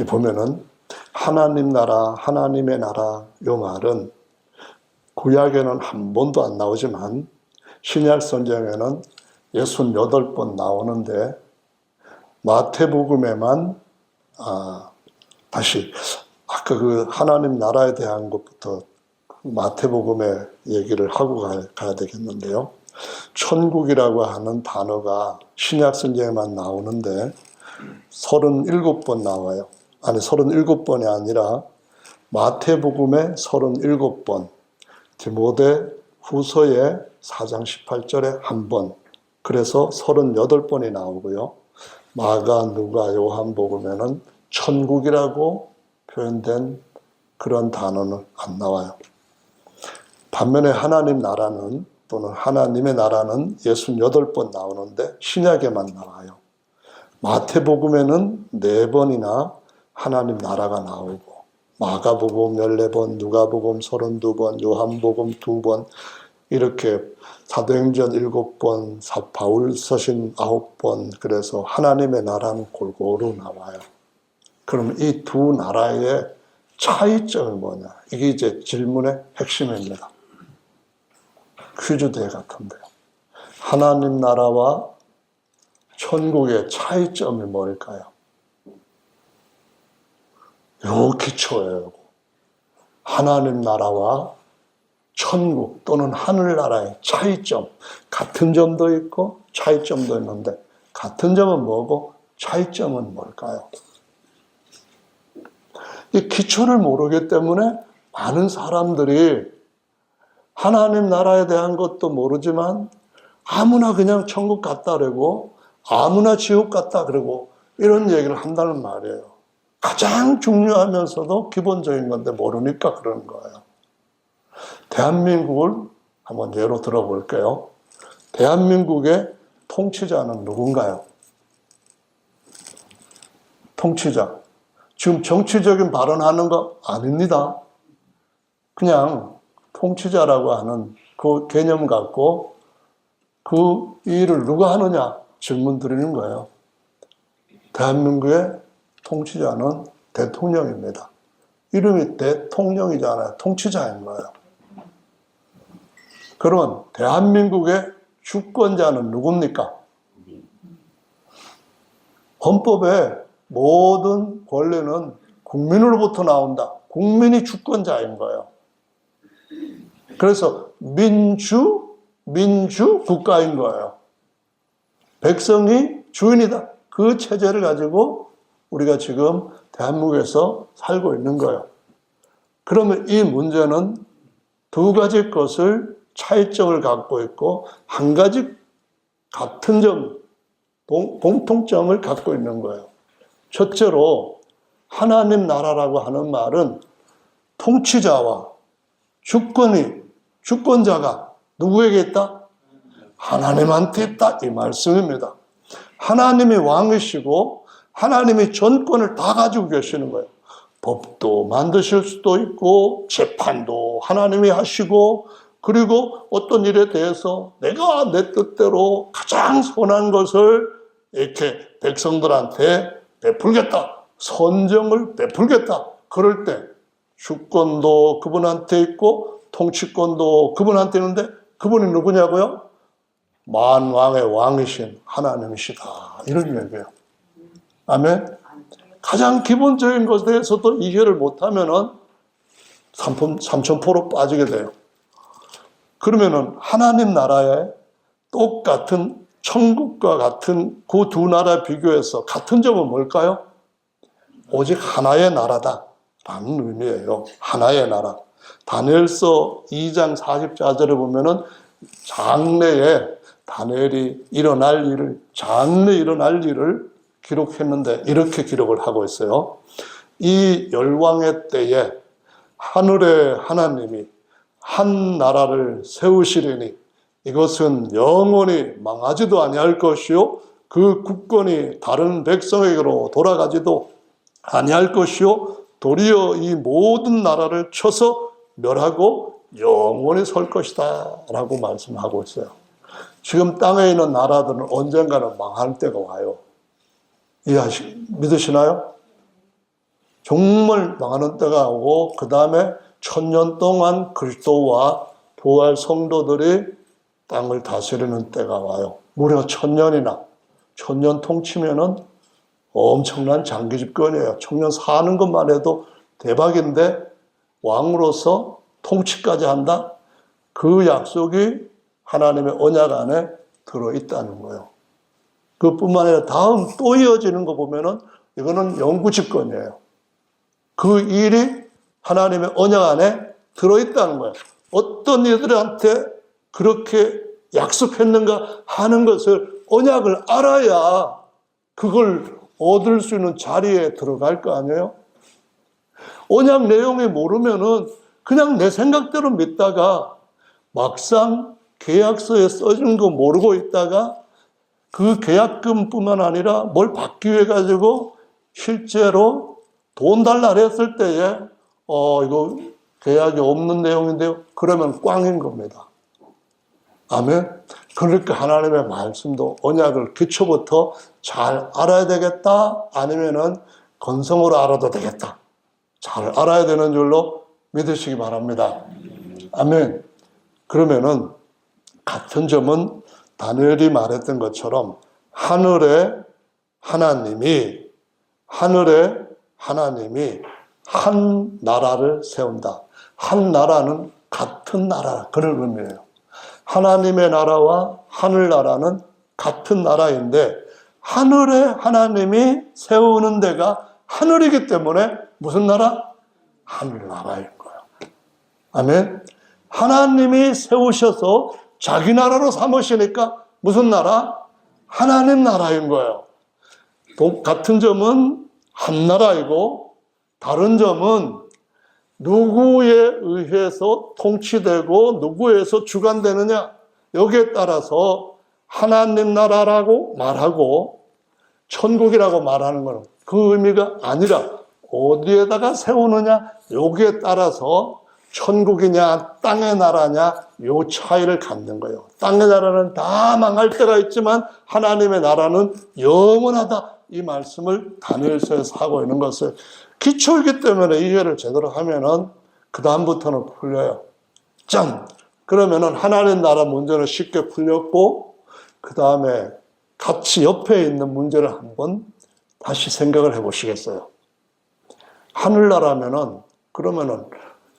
보면은 하나님 나라, 하나님의 나라 이 말은 구약에는 한 번도 안 나오지만 신약 성경에는 68번 나오는데 마태복음에만 다시 아까 그 하나님 나라에 대한 것부터 마태복음의 얘기를 하고 가야 되겠는데요. 천국이라고 하는 단어가 신약 성경에만 나오는데 37번 나와요. 아니 37번이 아니라 마태복음에 37번, 디모데 후서에 4장 18절에 한 번, 그래서 38번이 나오고요. 마가, 누가, 요한복음에는 천국이라고 표현된 그런 단어는 안 나와요. 반면에 하나님 나라는 또는 하나님의 나라는 68번 나오는데 신약에만 나와요. 마태복음에는 4번이나 하나님 나라가 나오고 마가복음 14번, 누가복음 32번, 요한복음 2번 이렇게 사도행전 7번, 바울 서신 9번 그래서 하나님의 나라는 골고루 나와요. 그럼 이 두 나라의 차이점이 뭐냐? 이게 이제 질문의 핵심입니다. 퀴즈 대회 같은데요. 하나님 나라와 천국의 차이점이 뭘까요? 요 기초예요. 하나님 나라와 천국 또는 하늘나라의 차이점. 같은 점도 있고 차이점도 있는데 같은 점은 뭐고 차이점은 뭘까요? 이 기초를 모르기 때문에 많은 사람들이 하나님 나라에 대한 것도 모르지만 아무나 그냥 천국 갔다 그러고 아무나 지옥 갔다 그러고 이런 얘기를 한다는 말이에요. 가장 중요하면서도 기본적인 건데 모르니까 그러는 거예요. 대한민국을 한번 예로 들어볼게요. 대한민국의 통치자는 누군가요? 통치자. 지금 정치적인 발언하는 거 아닙니다. 그냥 통치자라고 하는 그 개념 갖고 그 일을 누가 하느냐 질문 드리는 거예요. 대한민국의 통치자는 대통령입니다. 이름이 대통령이잖아요. 통치자인 거예요. 그러면 대한민국의 주권자는 누굽니까? 헌법에 모든 권리는 국민으로부터 나온다. 국민이 주권자인 거예요. 그래서 민주 국가인 거예요. 백성이 주인이다. 그 체제를 가지고 우리가 지금 대한민국에서 살고 있는 거예요. 그러면 이 문제는 두 가지 것을 차이점을 갖고 있고 한 가지 같은 점, 공통점을 갖고 있는 거예요. 첫째로 하나님 나라라고 하는 말은 통치자와 주권자가 누구에게 있다? 하나님한테 있다 이 말씀입니다. 하나님이 왕이시고 하나님이 전권을 다 가지고 계시는 거예요. 법도 만드실 수도 있고 재판도 하나님이 하시고 그리고 어떤 일에 대해서 내가 내 뜻대로 가장 선한 것을 이렇게 백성들한테 베풀겠다. 선정을 베풀겠다. 그럴 때 주권도 그분한테 있고 통치권도 그분한테 있는데 그분이 누구냐고요? 만왕의 왕이신 하나님이시다. 이런 얘기예요. 아멘. 가장 기본적인 것에 대해서도 이해를 못하면은 삼천포로 빠지게 돼요. 그러면은 하나님 나라에 똑같은 천국과 같은 그 두 나라 비교해서 같은 점은 뭘까요? 오직 하나의 나라다라는 의미예요. 하나의 나라. 다니엘서 2장 40절에 보면은 장래에 다니엘이 장래 일어날 일을 기록했는데 이렇게 기록을 하고 있어요. 이 열왕의 때에 하늘의 하나님이 한 나라를 세우시리니 이것은 영원히 망하지도 아니할 것이요 그 국권이 다른 백성에게로 돌아가지도 아니할 것이요 도리어 이 모든 나라를 쳐서 멸하고 영원히 설 것이다 라고 말씀하고 있어요. 지금 땅에 있는 나라들은 언젠가는 망할 때가 와요. 믿으시나요? 정말 망하는 때가 오고 그 다음에 1000년 동안 그리스도와 부활 성도들이 땅을 다스리는 때가 와요. 무려 1000년이나 1000년 통치면은 엄청난 장기 집권이에요. 1000년 사는 것만 해도 대박인데 왕으로서 통치까지 한다? 그 약속이 하나님의 언약 안에 들어있다는 거예요. 그뿐만 아니라 다음 또 이어지는 거 보면은 이거는 영구 집권이에요. 그 일이 하나님의 언약 안에 들어있다는 거예요. 어떤 이들한테 그렇게 약속했는가 하는 것을 언약을 알아야 그걸 얻을 수 있는 자리에 들어갈 거 아니에요? 언약 내용이 모르면은 그냥 내 생각대로 믿다가 막상 계약서에 써진 거 모르고 있다가 그 계약금뿐만 아니라 뭘 받기 위해 가지고 실제로 돈 달라 했을 때에 이거 계약이 없는 내용인데요. 그러면 꽝인 겁니다. 아멘. 그러니까 하나님의 말씀도 언약을 기초부터 잘 알아야 되겠다. 아니면은 건성으로 알아도 되겠다. 잘 알아야 되는 줄로 믿으시기 바랍니다. 아멘. 그러면은 같은 점은 다니엘이 말했던 것처럼 하늘의 하나님이 한 나라를 세운다. 한 나라는 같은 나라 그런 의미예요. 하나님의 나라와 하늘나라는 같은 나라인데 하늘에 하나님이 세우는 데가 하늘이기 때문에 무슨 나라? 하늘나라인 거예요. 아멘. 하나님이 세우셔서 자기 나라로 삼으시니까 무슨 나라? 하나님 나라인 거예요. 같은 점은 한 나라이고 다른 점은 누구에 의해서 통치되고 누구에 의해서 주관되느냐, 여기에 따라서 하나님 나라라고 말하고 천국이라고 말하는 것은 그 의미가 아니라 어디에다가 세우느냐, 여기에 따라서 천국이냐 땅의 나라냐 요 차이를 갖는 거예요. 땅의 나라는 다 망할 때가 있지만 하나님의 나라는 영원하다, 이 말씀을 다니엘서에서 하고 있는 것을 기초이기 때문에 이해를 제대로 하면은 그 다음부터는 풀려요. 짠! 그러면은 하나님 나라 문제는 쉽게 풀렸고, 그 다음에 같이 옆에 있는 문제를 한번 다시 생각을 해보시겠어요? 하늘나라면은 그러면은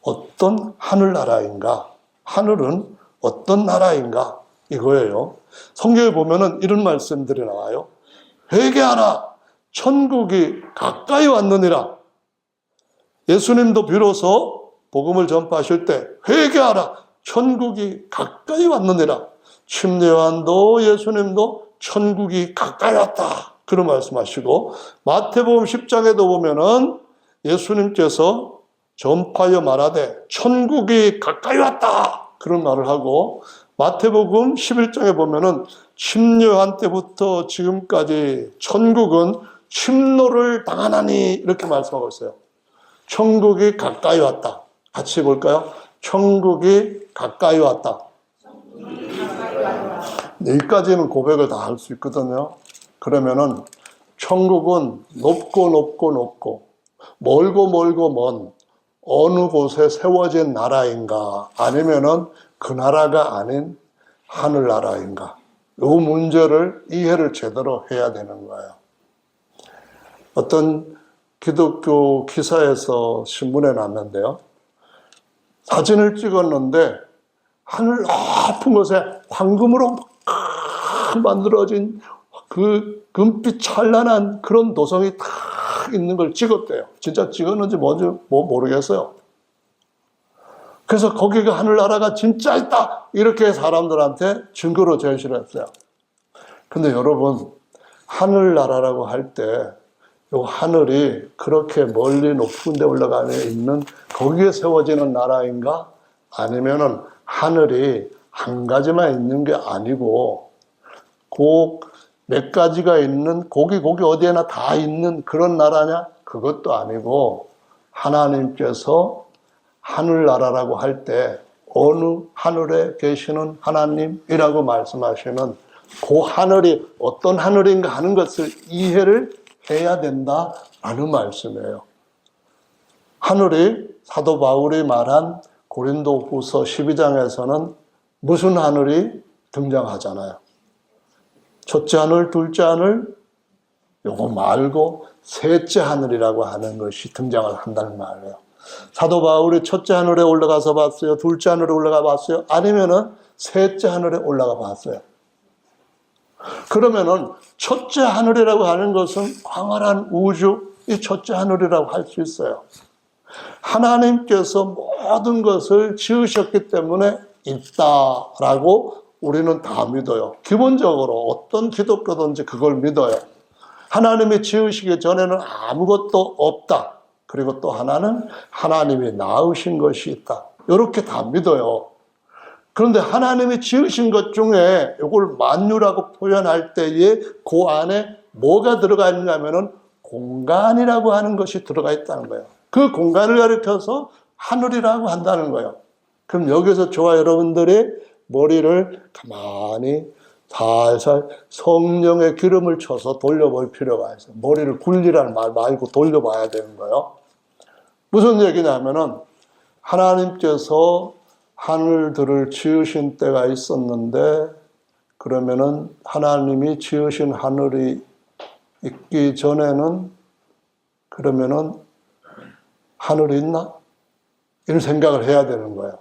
어떤 하늘나라인가? 하늘은 어떤 나라인가? 이거예요. 성경에 보면은 이런 말씀들이 나와요. 회개하라! 천국이 가까이 왔느니라. 예수님도 비로소 복음을 전파하실 때 회개하라! 천국이 가까이 왔느니라. 침례요한도 예수님도 천국이 가까이 왔다, 그런 말씀하시고, 마태복음 10장에도 보면은 예수님께서 전파하여 말하되 천국이 가까이 왔다, 그런 말을 하고, 마태복음 11장에 보면은 침례요한 때부터 지금까지 천국은 침노를 당하나니, 이렇게 말씀하고 있어요. 천국이 가까이 왔다. 같이 볼까요? 천국이 가까이 왔다. 여기까지는 고백을 다 할 수 있거든요. 그러면은 천국은 높고 높고 높고 멀고 멀고 먼 어느 곳에 세워진 나라인가, 아니면은 그 나라가 아닌 하늘나라인가, 이 문제를 이해를 제대로 해야 되는 거예요. 어떤 기독교 기사에서 신문에 났는데요, 사진을 찍었는데 하늘 높은 곳에 황금으로 만들어진 그 금빛 찬란한 그런 도성이 딱 있는 걸 찍었대요. 진짜 찍었는지 뭔지 모르겠어요. 그래서 거기가 하늘나라가 진짜 있다, 이렇게 사람들한테 증거로 제시를 했어요. 근데 여러분, 하늘나라라고 할 때 이 하늘이 그렇게 멀리 높은 데 올라가 있는 거기에 세워지는 나라인가? 아니면은 하늘이 한 가지만 있는 게 아니고 꼭 몇 가지가 있는 거기 어디에나 다 있는 그런 나라냐? 그것도 아니고, 하나님께서 하늘나라라고 할 때 어느 하늘에 계시는 하나님이라고 말씀하시는 그 하늘이 어떤 하늘인가 하는 것을 이해를 해야 된다라는 말씀이에요. 하늘이 사도 바울이 말한 고린도후서 12장에서는 무슨 하늘이 등장하잖아요. 첫째 하늘, 둘째 하늘, 요거 말고 셋째 하늘이라고 하는 것이 등장을 한다는 말이에요. 사도 바울이 첫째 하늘에 올라가서 봤어요? 둘째 하늘에 올라가 봤어요? 아니면은 셋째 하늘에 올라가 봤어요? 그러면은 첫째 하늘이라고 하는 것은 광활한 우주, 이 첫째 하늘이라고 할 수 있어요. 하나님께서 모든 것을 지으셨기 때문에 있다라고 우리는 다 믿어요. 기본적으로 어떤 기독교든지 그걸 믿어요. 하나님이 지으시기 전에는 아무것도 없다. 그리고 또 하나는 하나님이 낳으신 것이 있다. 이렇게 다 믿어요. 그런데 하나님이 지으신 것 중에 이걸 만유라고 표현할 때에 그 안에 뭐가 들어가 있는가 하면은 공간이라고 하는 것이 들어가 있다는 거예요. 그 공간을 가리켜서 하늘이라고 한다는 거예요. 그럼 여기서 저와 여러분들이 머리를 가만히 살살 성령의 기름을 쳐서 돌려볼 필요가 있어요. 머리를 굴리라는 말 말고 돌려봐야 되는 거예요. 무슨 얘기냐면은 하나님께서 하늘들을 지으신 때가 있었는데, 그러면은 하나님이 지으신 하늘이 있기 전에는 그러면은 하늘이 있나? 이런 생각을 해야 되는 거예요.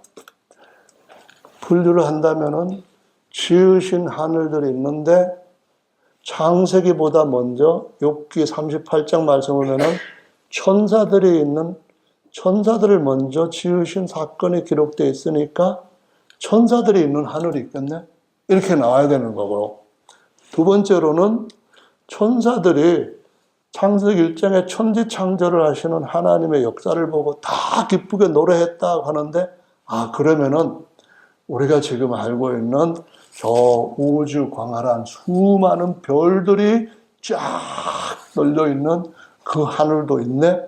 분류를 한다면은 지으신 하늘들이 있는데 창세기보다 먼저 욥기 38장 말씀을 보면은 천사들을 먼저 지으신 사건이 기록되어 있으니까 천사들이 있는 하늘이 있겠네? 이렇게 나와야 되는 거고, 두 번째로는 천사들이 창세기 1장에 천지창조를 하시는 하나님의 역사를 보고 다 기쁘게 노래했다고 하는데, 그러면은 우리가 지금 알고 있는 저 우주 광활한 수많은 별들이 쫙 널려있는 그 하늘도 있네?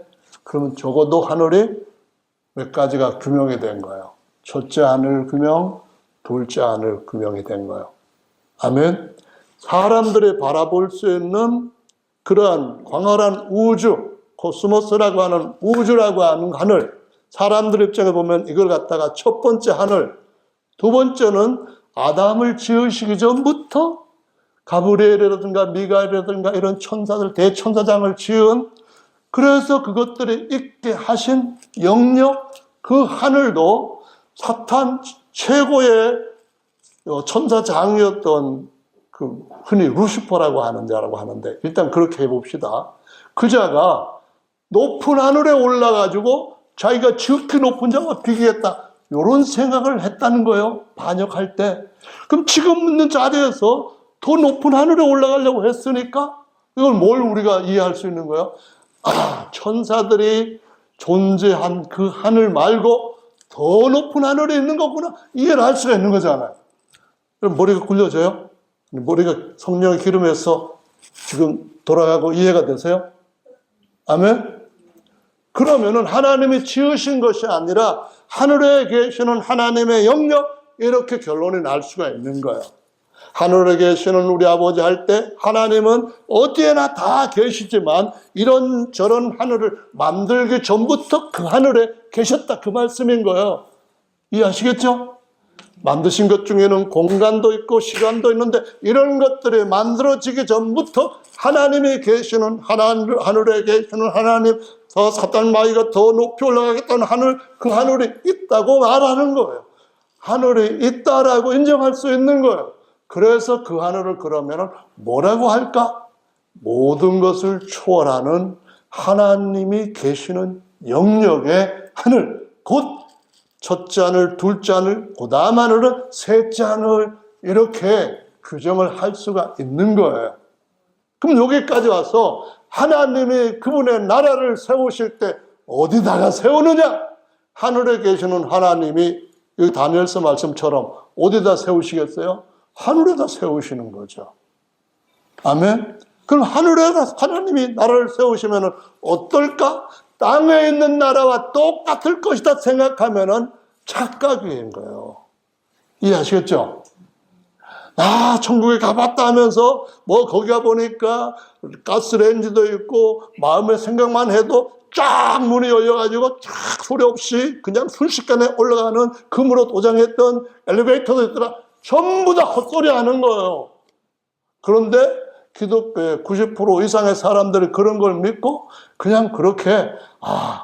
그러면 적어도 하늘이 몇 가지가 규명이 된 거예요. 첫째 하늘 규명, 둘째 하늘 규명이 된 거예요. 아멘. 사람들이 바라볼 수 있는 그러한 광활한 우주, 코스모스라고 하는 우주라고 하는 하늘, 사람들 입장에 보면 이걸 갖다가 첫 번째 하늘, 두 번째는 아담을 지으시기 전부터 가브리엘이라든가 미가엘이라든가 이런 천사들, 대천사장을 지은, 그래서 그것들이 있게 하신 영역, 그 하늘도 사탄 최고의 천사장이었던 그 흔히 루시퍼라고 하는 자라고 하는데, 일단 그렇게 해봅시다. 그 자가 높은 하늘에 올라가지고 자기가 지극히 높은 자와 비교했다, 이런 생각을 했다는 거예요, 반역할 때. 그럼 지금 있는 자리에서 더 높은 하늘에 올라가려고 했으니까 이걸 뭘 우리가 이해할 수 있는 거예요? 천사들이 존재한 그 하늘 말고 더 높은 하늘에 있는 거구나, 이해를 할 수가 있는 거잖아요. 그럼 머리가 굴려져요? 머리가 성령의 기름에서 지금 돌아가고 이해가 되세요? 아멘? 그러면은 하나님이 지으신 것이 아니라 하늘에 계시는 하나님의 영역, 이렇게 결론이 날 수가 있는 거예요. 하늘에 계시는 우리 아버지 할 때 하나님은 어디에나 다 계시지만 이런저런 하늘을 만들기 전부터 그 하늘에 계셨다, 그 말씀인 거예요. 이해하시겠죠? 만드신 것 중에는 공간도 있고 시간도 있는데 이런 것들이 만들어지기 전부터 하나님이 계시는 하늘에 계시는 하나님, 더 사단 마귀가 더 높이 올라가겠다는 하늘, 그 하늘이 있다고 말하는 거예요. 하늘이 있다라고 인정할 수 있는 거예요. 그래서 그 하늘을 그러면 뭐라고 할까? 모든 것을 초월하는 하나님이 계시는 영역의 하늘, 곧 첫째 하늘, 둘째 하늘, 그 다음 하늘은 셋째 하늘, 이렇게 규정을 할 수가 있는 거예요. 그럼 여기까지 와서 하나님이 그분의 나라를 세우실 때 어디다가 세우느냐? 하늘에 계시는 하나님이 여기 다니엘서 말씀처럼 어디다 세우시겠어요? 하늘에다 세우시는 거죠. 아멘? 그럼 하늘에다 하나님이 나라를 세우시면 어떨까? 땅에 있는 나라와 똑같을 것이다 생각하면 착각인 거예요. 이해하시겠죠? 천국에 가봤다 하면서 거기 가보니까 가스레인지도 있고 마음의 생각만 해도 쫙 문이 열려가지고 쫙 소리 없이 그냥 순식간에 올라가는 금으로 도장했던 엘리베이터도 있더라. 전부 다 헛소리 하는 거예요. 그런데 기독교의 90% 이상의 사람들이 그런 걸 믿고 그냥 그렇게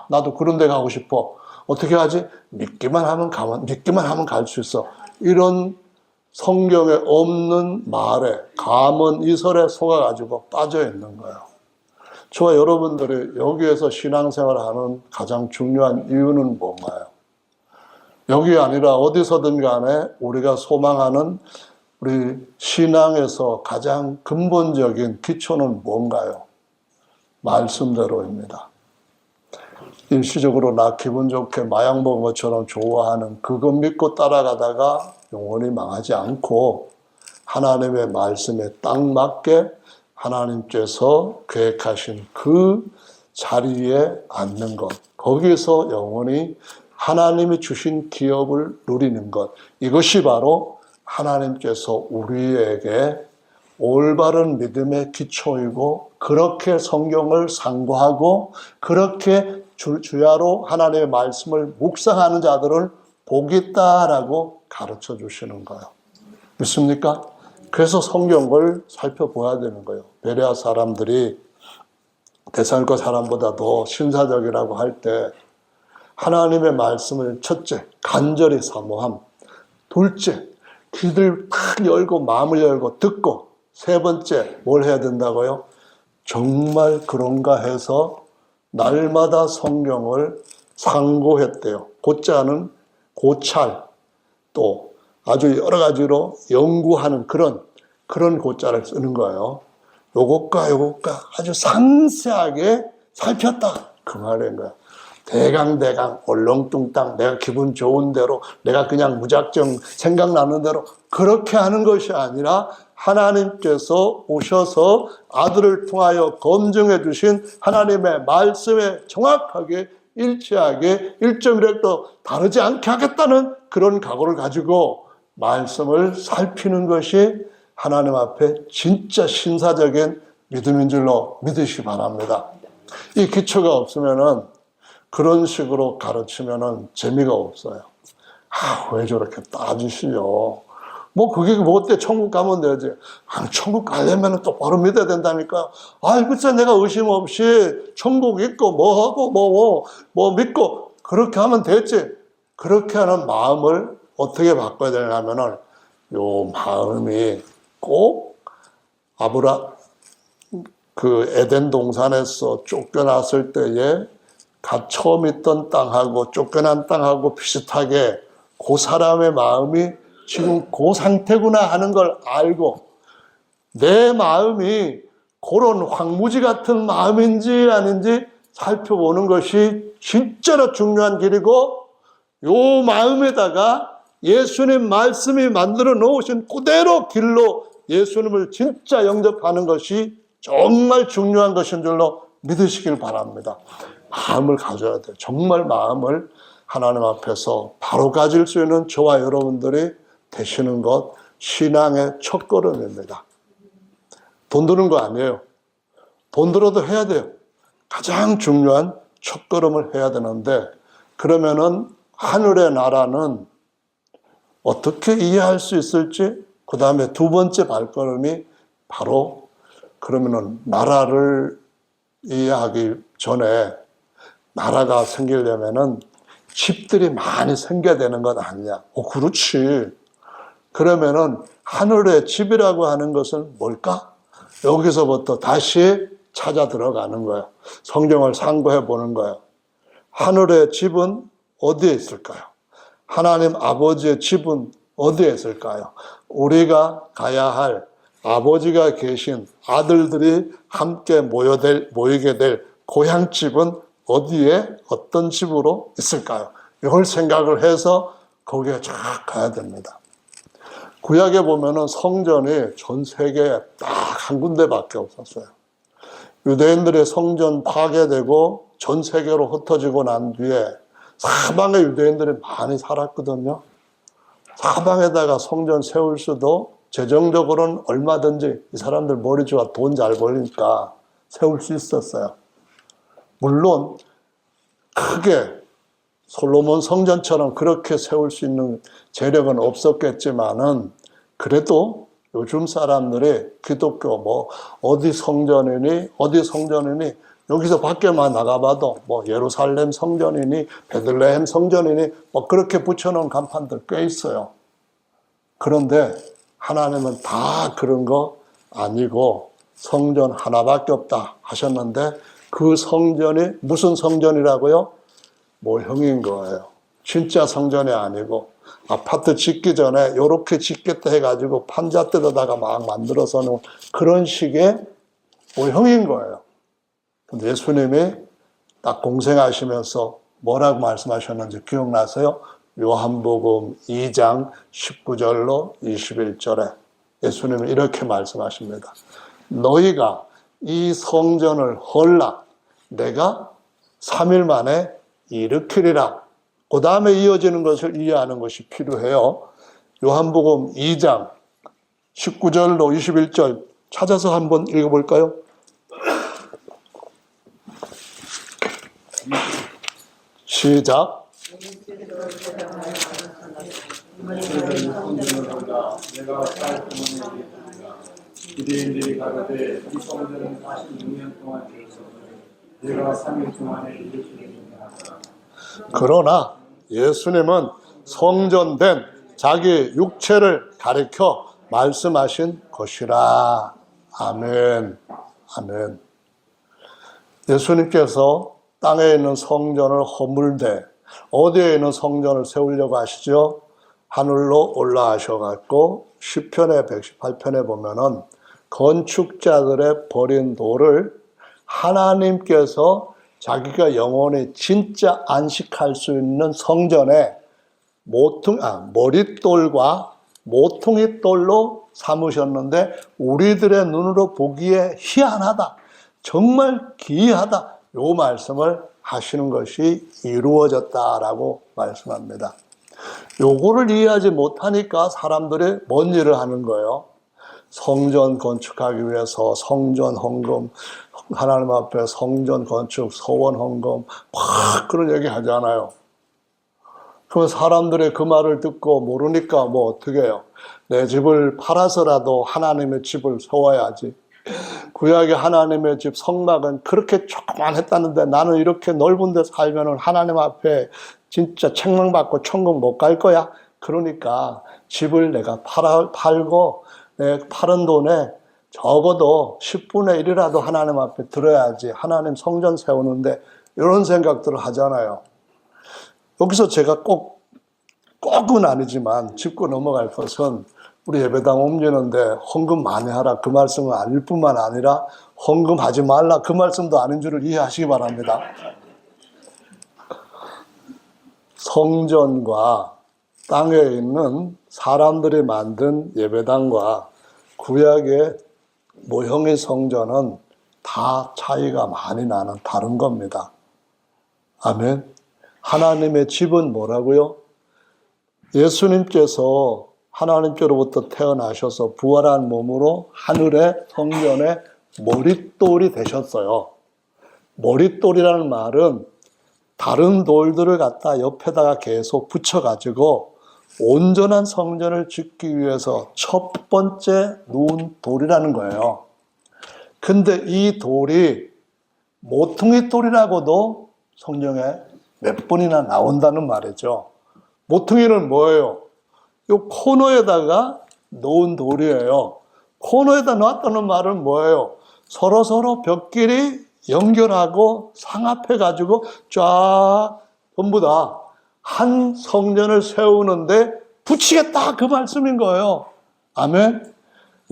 나도 그런 데 가고 싶어. 어떻게 하지? 믿기만 하면 갈 수 있어. 이런 성경에 없는 말에, 감언 이설에 속아가지고 빠져 있는 거예요. 저와 여러분들이 여기에서 신앙생활을 하는 가장 중요한 이유는 뭔가요? 여기 아니라 어디서든 간에 우리가 소망하는 우리 신앙에서 가장 근본적인 기초는 뭔가요? 말씀대로입니다. 일시적으로 나 기분 좋게 마약 먹은 것처럼 좋아하는 그거 믿고 따라가다가 영원히 망하지 않고 하나님의 말씀에 딱 맞게 하나님께서 계획하신 그 자리에 앉는 것, 거기서 영원히 하나님이 주신 기업을 누리는 것, 이것이 바로 하나님께서 우리에게 올바른 믿음의 기초이고, 그렇게 성경을 상고하고 그렇게 주야로 하나님의 말씀을 묵상하는 자들을 복이 있다라고 가르쳐 주시는 거예요. 믿습니까? 그래서 성경을 살펴봐야 되는 거예요. 베레아 사람들이 데살로니가 사람보다 더 신사적이라고 할 때 하나님의 말씀을 첫째, 간절히 사모함. 둘째, 귀를 탁 열고 마음을 열고 듣고, 세 번째, 뭘 해야 된다고요? 정말 그런가 해서 날마다 성경을 상고했대요. 고자는 고찰, 또 아주 여러 가지로 연구하는 그런 고자를 쓰는 거예요. 요것과 아주 상세하게 살폈다. 그 말인 거야. 대강 얼렁뚱땅 내가 기분 좋은 대로 내가 그냥 무작정 생각나는 대로 그렇게 하는 것이 아니라 하나님께서 오셔서 아들을 통하여 검증해 주신 하나님의 말씀에 정확하게 일치하게 1.1획도 다르지 않게 하겠다는 그런 각오를 가지고 말씀을 살피는 것이 하나님 앞에 진짜 신사적인 믿음인 줄로 믿으시기 바랍니다. 이 기초가 없으면은 그런 식으로 가르치면은 재미가 없어요. 왜 저렇게 따지시요? 뭐 그게 뭐 어때? 천국 가면 되지. 천국 가려면 또 바로 믿어야 된다니까. 글쎄 내가 의심 없이 천국 있고 뭐 하고 뭐 믿고 그렇게 하면 됐지. 그렇게 하는 마음을 어떻게 바꿔야 되냐면은 요 마음이 꼭 그 에덴 동산에서 쫓겨났을 때에 처음 있던 땅하고 쫓겨난 땅하고 비슷하게 그 사람의 마음이 지금 그 상태구나 하는 걸 알고 내 마음이 그런 황무지 같은 마음인지 아닌지 살펴보는 것이 진짜로 중요한 길이고 요 마음에다가 예수님 말씀이 만들어 놓으신 그대로 길로 예수님을 진짜 영접하는 것이 정말 중요한 것인 줄로 믿으시길 바랍니다. 마음을 가져야 돼요. 정말 마음을 하나님 앞에서 바로 가질 수 있는 저와 여러분들이 되시는 것 신앙의 첫걸음입니다. 돈 드는 거 아니에요. 돈 들어도 해야 돼요. 가장 중요한 첫걸음을 해야 되는데 그러면은 하늘의 나라는 어떻게 이해할 수 있을지 그 다음에 두 번째 발걸음이 바로 그러면은 나라를 이해하기 전에 나라가 생기려면은 집들이 많이 생겨야 되는 것 아니냐. 그렇지. 그러면은 하늘의 집이라고 하는 것은 뭘까? 여기서부터 다시 찾아 들어가는 거예요. 성경을 상고해 보는 거예요. 하늘의 집은 어디에 있을까요? 하나님 아버지의 집은 어디에 있을까요? 우리가 가야 할 아버지가 계신 아들들이 함께 모이게 될 고향집은 어디에 어떤 집으로 있을까요? 이걸 생각을 해서 거기에 쫙 가야 됩니다. 구약에 보면은 성전이 전 세계에 딱 한 군데밖에 없었어요. 유대인들의 성전 파괴되고 전 세계로 흩어지고 난 뒤에 사방에 유대인들이 많이 살았거든요. 사방에다가 성전 세울 수도 재정적으로는 얼마든지 이 사람들 머리 좋아 돈 잘 벌니까 세울 수 있었어요. 물론 크게 솔로몬 성전처럼 그렇게 세울 수 있는 재력은 없었겠지만은 그래도 요즘 사람들이 기독교 어디 성전이니 여기서 밖에만 나가봐도 예루살렘 성전이니 베들레헴 성전이니 그렇게 붙여놓은 간판들 꽤 있어요. 그런데 하나님은 다 그런 거 아니고 성전 하나밖에 없다 하셨는데 그 성전이 무슨 성전이라고요? 모형인 거예요. 진짜 성전이 아니고 아파트 짓기 전에 이렇게 짓겠다 해가지고 판잣대에다가 막 만들어서 놓은 그런 식의 모형인 거예요. 근데 예수님이 딱 공생하시면서 뭐라고 말씀하셨는지 기억나세요? 요한복음 2장 19절로 21절에 예수님은 이렇게 말씀하십니다. 너희가 이 성전을 헐라 내가 3일 만에 일으키리라. 그 다음에 이어지는 것을 이해하는 것이 필요해요. 요한복음 2장 19절로 21절 찾아서 한번 읽어볼까요? 시작. 유대인들이 가로되 이 성전은 46년 동안 되었으니 내가 3일 동안에 일으키리라. 그러나 예수님은 성전된 자기 육체를 가리켜 말씀하신 것이라. 아멘. 아멘. 예수님께서 땅에 있는 성전을 허물되 어디에 있는 성전을 세우려고 하시죠? 하늘로 올라가셔갖고 시편의 118편에 보면은 건축자들의 버린 돌을 하나님께서 자기가 영원히 진짜 안식할 수 있는 성전에 머릿돌과 모퉁이 돌로 삼으셨는데 우리들의 눈으로 보기에 희한하다, 정말 기이하다, 요 말씀을 하시는 것이 이루어졌다라고 말씀합니다. 요거를 이해하지 못하니까 사람들이 뭔 일을 하는 거예요? 성전 건축하기 위해서 성전 헌금, 하나님 앞에 성전 건축, 서원 헌금 막 그런 얘기 하잖아요. 그럼 사람들이 그 말을 듣고 모르니까 뭐 어떻게 해요? 내 집을 팔아서라도 하나님의 집을 세워야지. 구약의 하나님의 집 성막은 그렇게 조그만했다는데 나는 이렇게 넓은 데 살면은 하나님 앞에 진짜 책망받고 천국 못 갈 거야. 그러니까 집을 내가 팔고 내 파는 돈에 적어도 10분의 1이라도 하나님 앞에 들어야지 하나님 성전 세우는데 이런 생각들을 하잖아요. 여기서 제가 꼭은 아니지만 짚고 넘어갈 것은 우리 예배당 옮기는데 헌금 많이 하라 그 말씀은 아닐 뿐만 아니라 헌금하지 말라 그 말씀도 아닌 줄을 이해하시기 바랍니다. 성전과 땅에 있는 사람들이 만든 예배당과 구약의 모형의 성전은 다 차이가 많이 나는 다른 겁니다. 아멘. 하나님의 집은 뭐라고요? 예수님께서 하나님께로부터 태어나셔서 부활한 몸으로 하늘의 성전의 머릿돌이 되셨어요. 머릿돌이라는 말은 다른 돌들을 갖다 옆에다가 계속 붙여가지고 온전한 성전을 짓기 위해서 첫 번째 놓은 돌이라는 거예요. 근데 이 돌이 모퉁이 돌이라고도 성경에 몇 번이나 나온다는 말이죠. 모퉁이는 뭐예요? 이 코너에다가 놓은 돌이에요. 코너에다 놨다는 말은 뭐예요? 서로 벽끼리 연결하고 상합해가지고 쫙 전부 다 한 성전을 세우는데 붙이겠다 그 말씀인 거예요. 아멘.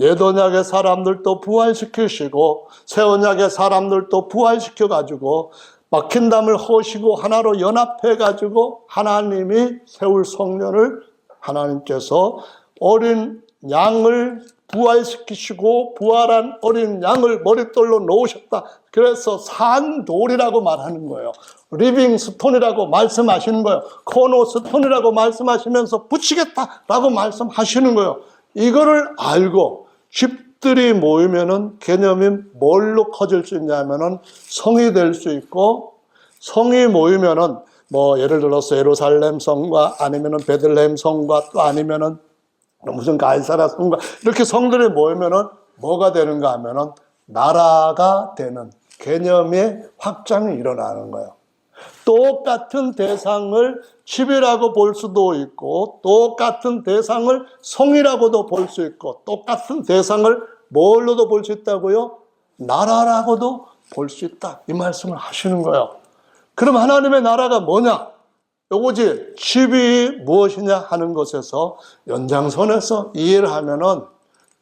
옛 언약의 사람들도 부활시키시고 새 언약의 사람들도 부활시켜가지고 막힌 담을 허시고 하나로 연합해가지고 하나님이 세울 성전을 하나님께서 어린 양을 부활시키시고 부활한 어린 양을 머릿돌로 놓으셨다. 그래서 산돌이라고 말하는 거예요. 리빙 스톤이라고 말씀하시는 거예요. 코너 스톤이라고 말씀하시면서 붙이겠다라고 말씀하시는 거예요. 이거를 알고 집들이 모이면은 개념이 뭘로 커질 수 있냐면은 성이 될 수 있고, 성이 모이면은 뭐 예를 들어서 예루살렘 성과 아니면은 베들레헴 성과 또 아니면은 무슨 가이사랴 성과 이렇게 성들이 모이면은 뭐가 되는가 하면은 나라가 되는 개념의 확장이 일어나는 거예요. 똑같은 대상을 집이라고 볼 수도 있고 똑같은 대상을 성이라고도 볼 수 있고 똑같은 대상을 뭘로도 볼 수 있다고요? 나라라고도 볼 수 있다. 이 말씀을 하시는 거예요. 그럼 하나님의 나라가 뭐냐? 요거지 집이 무엇이냐 하는 것에서 연장선에서 이해를 하면은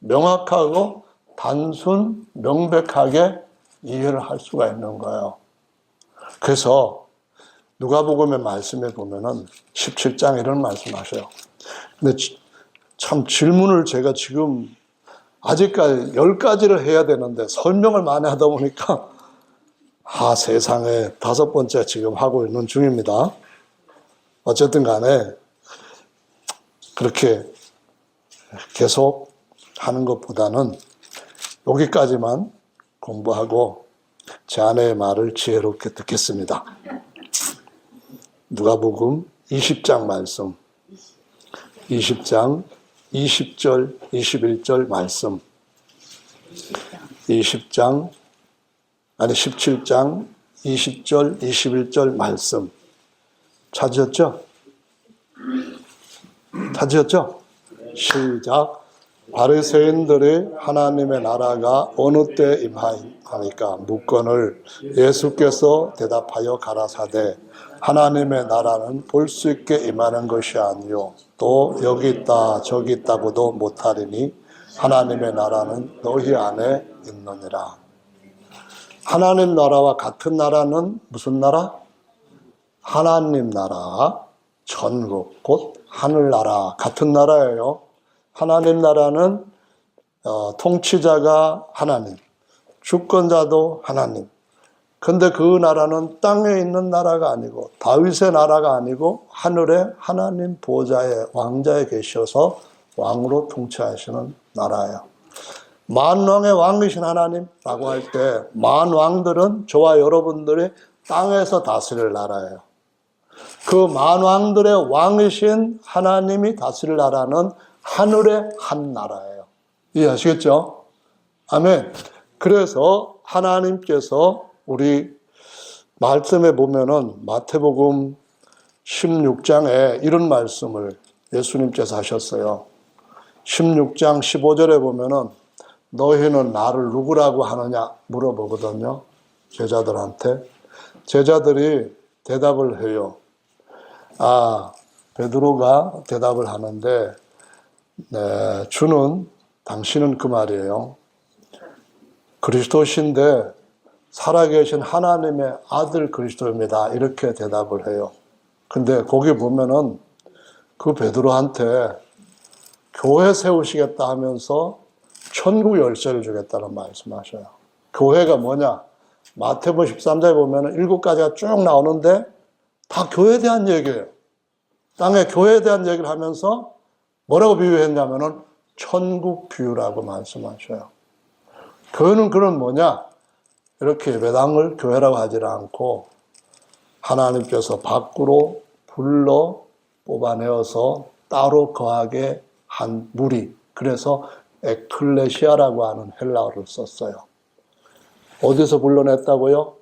명확하고 단순 명백하게 이해를 할 수가 있는 거예요. 그래서 누가복음의 말씀에 보면은 17장 이런 말씀하셔요. 근데 참 질문을 제가 지금 아직까지 10가지를 해야 되는데 설명을 많이 하다 보니까 세상에 5번째 지금 하고 있는 중입니다. 어쨌든 간에 그렇게 계속 하는 것보다는 여기까지만 공부하고 제 아내의 말을 지혜롭게 듣겠습니다. 누가복음 20장 말씀, 20장 20절, 21절 말씀, 17장 20절, 21절 말씀 찾으셨죠? 찾으셨죠? 시작. 바리새인들이 하나님의 나라가 어느 때 임하니까 묻건을 예수께서 대답하여 가라사대 하나님의 나라는 볼 수 있게 임하는 것이 아니요 또 여기 있다 저기 있다고도 못하리니 하나님의 나라는 너희 안에 있느니라. 하나님 나라와 같은 나라는 무슨 나라? 하나님 나라, 천국, 곧 하늘나라 같은 나라예요. 하나님 나라는 통치자가 하나님, 주권자도 하나님. 근데 그 나라는 땅에 있는 나라가 아니고 다윗의 나라가 아니고 하늘에 하나님 보좌에 왕자에 계셔서 왕으로 통치하시는 나라예요. 만왕의 왕이신 하나님라고 할 때 만왕들은 저와 여러분들이 땅에서 다스릴 나라예요. 그 만왕들의 왕이신 하나님이 다스릴 나라는 하늘의 한 나라예요. 이해하시겠죠? 아멘. 그래서 하나님께서 우리 말씀에 보면은 마태복음 16장에 이런 말씀을 예수님께서 하셨어요. 16장 15절에 보면은 너희는 나를 누구라고 하느냐 물어보거든요. 제자들한테. 제자들이 대답을 해요. 베드로가 대답을 하는데 주는 당신은 그 말이에요. 그리스도신데 살아계신 하나님의 아들 그리스도입니다. 이렇게 대답을 해요. 근데 거기 보면은 그 베드로한테 교회 세우시겠다 하면서 천국 열쇠를 주겠다는 말씀하셔요. 교회가 뭐냐? 마태복음 13장에 보면은 7가지가 쭉 나오는데 다 교회에 대한 얘기예요. 땅에 교회에 대한 얘기를 하면서 뭐라고 비유했냐면은 천국 비유라고 말씀하셔요. 교회는 그런 뭐냐? 이렇게 예배당을 교회라고 하지 않고 하나님께서 밖으로 불러 뽑아내어서 따로 거하게 한 무리. 그래서 에클레시아라고 하는 헬라어를 썼어요. 어디서 불러냈다고요?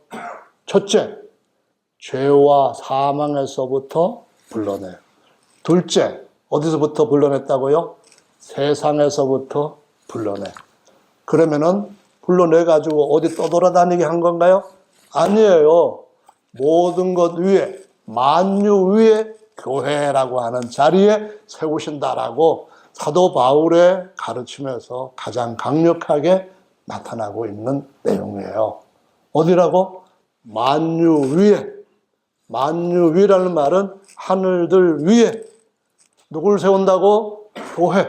첫째, 죄와 사망에서부터 불러내. 둘째, 어디서부터 불러냈다고요? 세상에서부터 불러내. 그러면은 불러내가지고 어디 떠돌아다니게 한 건가요? 아니에요. 모든 것 위에, 만유 위에 교회라고 하는 자리에 세우신다라고 사도 바울의 가르침에서 가장 강력하게 나타나고 있는 내용이에요. 어디라고? 만유 위에. 만유 위라는 말은 하늘들 위에. 누굴 세운다고? 교회.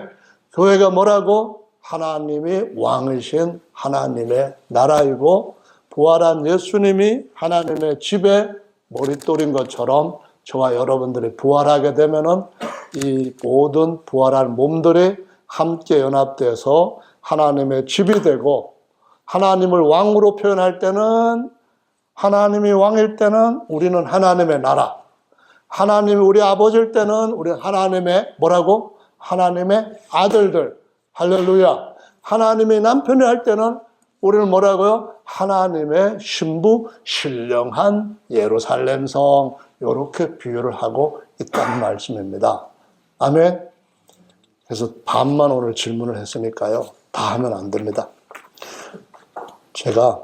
교회가 뭐라고? 하나님이 왕이신 하나님의 나라이고 부활한 예수님이 하나님의 집에 머릿돌인 것처럼 저와 여러분들이 부활하게 되면은 이 모든 부활한 몸들이 함께 연합돼서 하나님의 집이 되고 하나님을 왕으로 표현할 때는 하나님이 왕일 때는 우리는 하나님의 나라 하나님이 우리 아버지일 때는 우리는 하나님의 뭐라고? 하나님의 아들들 할렐루야. 하나님이 남편이 할 때는 우리는 뭐라고요? 하나님의 신부 신령한 예루살렘 성 이렇게 비유를 하고 있다는 말씀입니다. 아멘. 그래서 반만 오늘 질문을 했으니까요. 다 하면 안 됩니다. 제가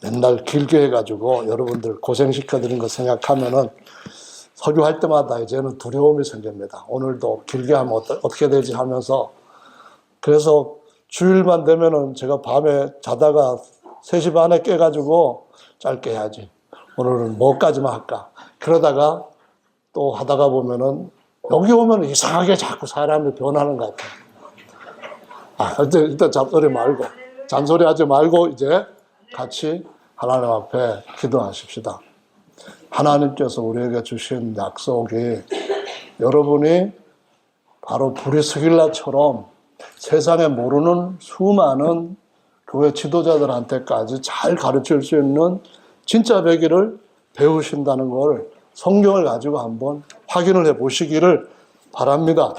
맨날 길게 해가지고 여러분들 고생시켜드린 거 생각하면은 설교할 때마다 이제는 두려움이 생깁니다. 오늘도 길게 하면 어떻게 되지 하면서 그래서 주일만 되면은 제가 밤에 자다가 3시 반에 깨가지고 짧게 해야지. 오늘은 뭐까지만 할까. 그러다가 또 하다가 보면은 여기 오면 이상하게 자꾸 사람이 변하는 것 같아요. 일단 잔소리 하지 말고 이제 같이 하나님 앞에 기도하십시다. 하나님께서 우리에게 주신 약속이 여러분이 바로 브리스길라처럼 세상에 모르는 수많은 교회 지도자들한테까지 잘 가르칠 수 있는 진짜 배기를 배우신다는 걸 성경을 가지고 한번 확인을 해 보시기를 바랍니다.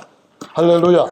할렐루야.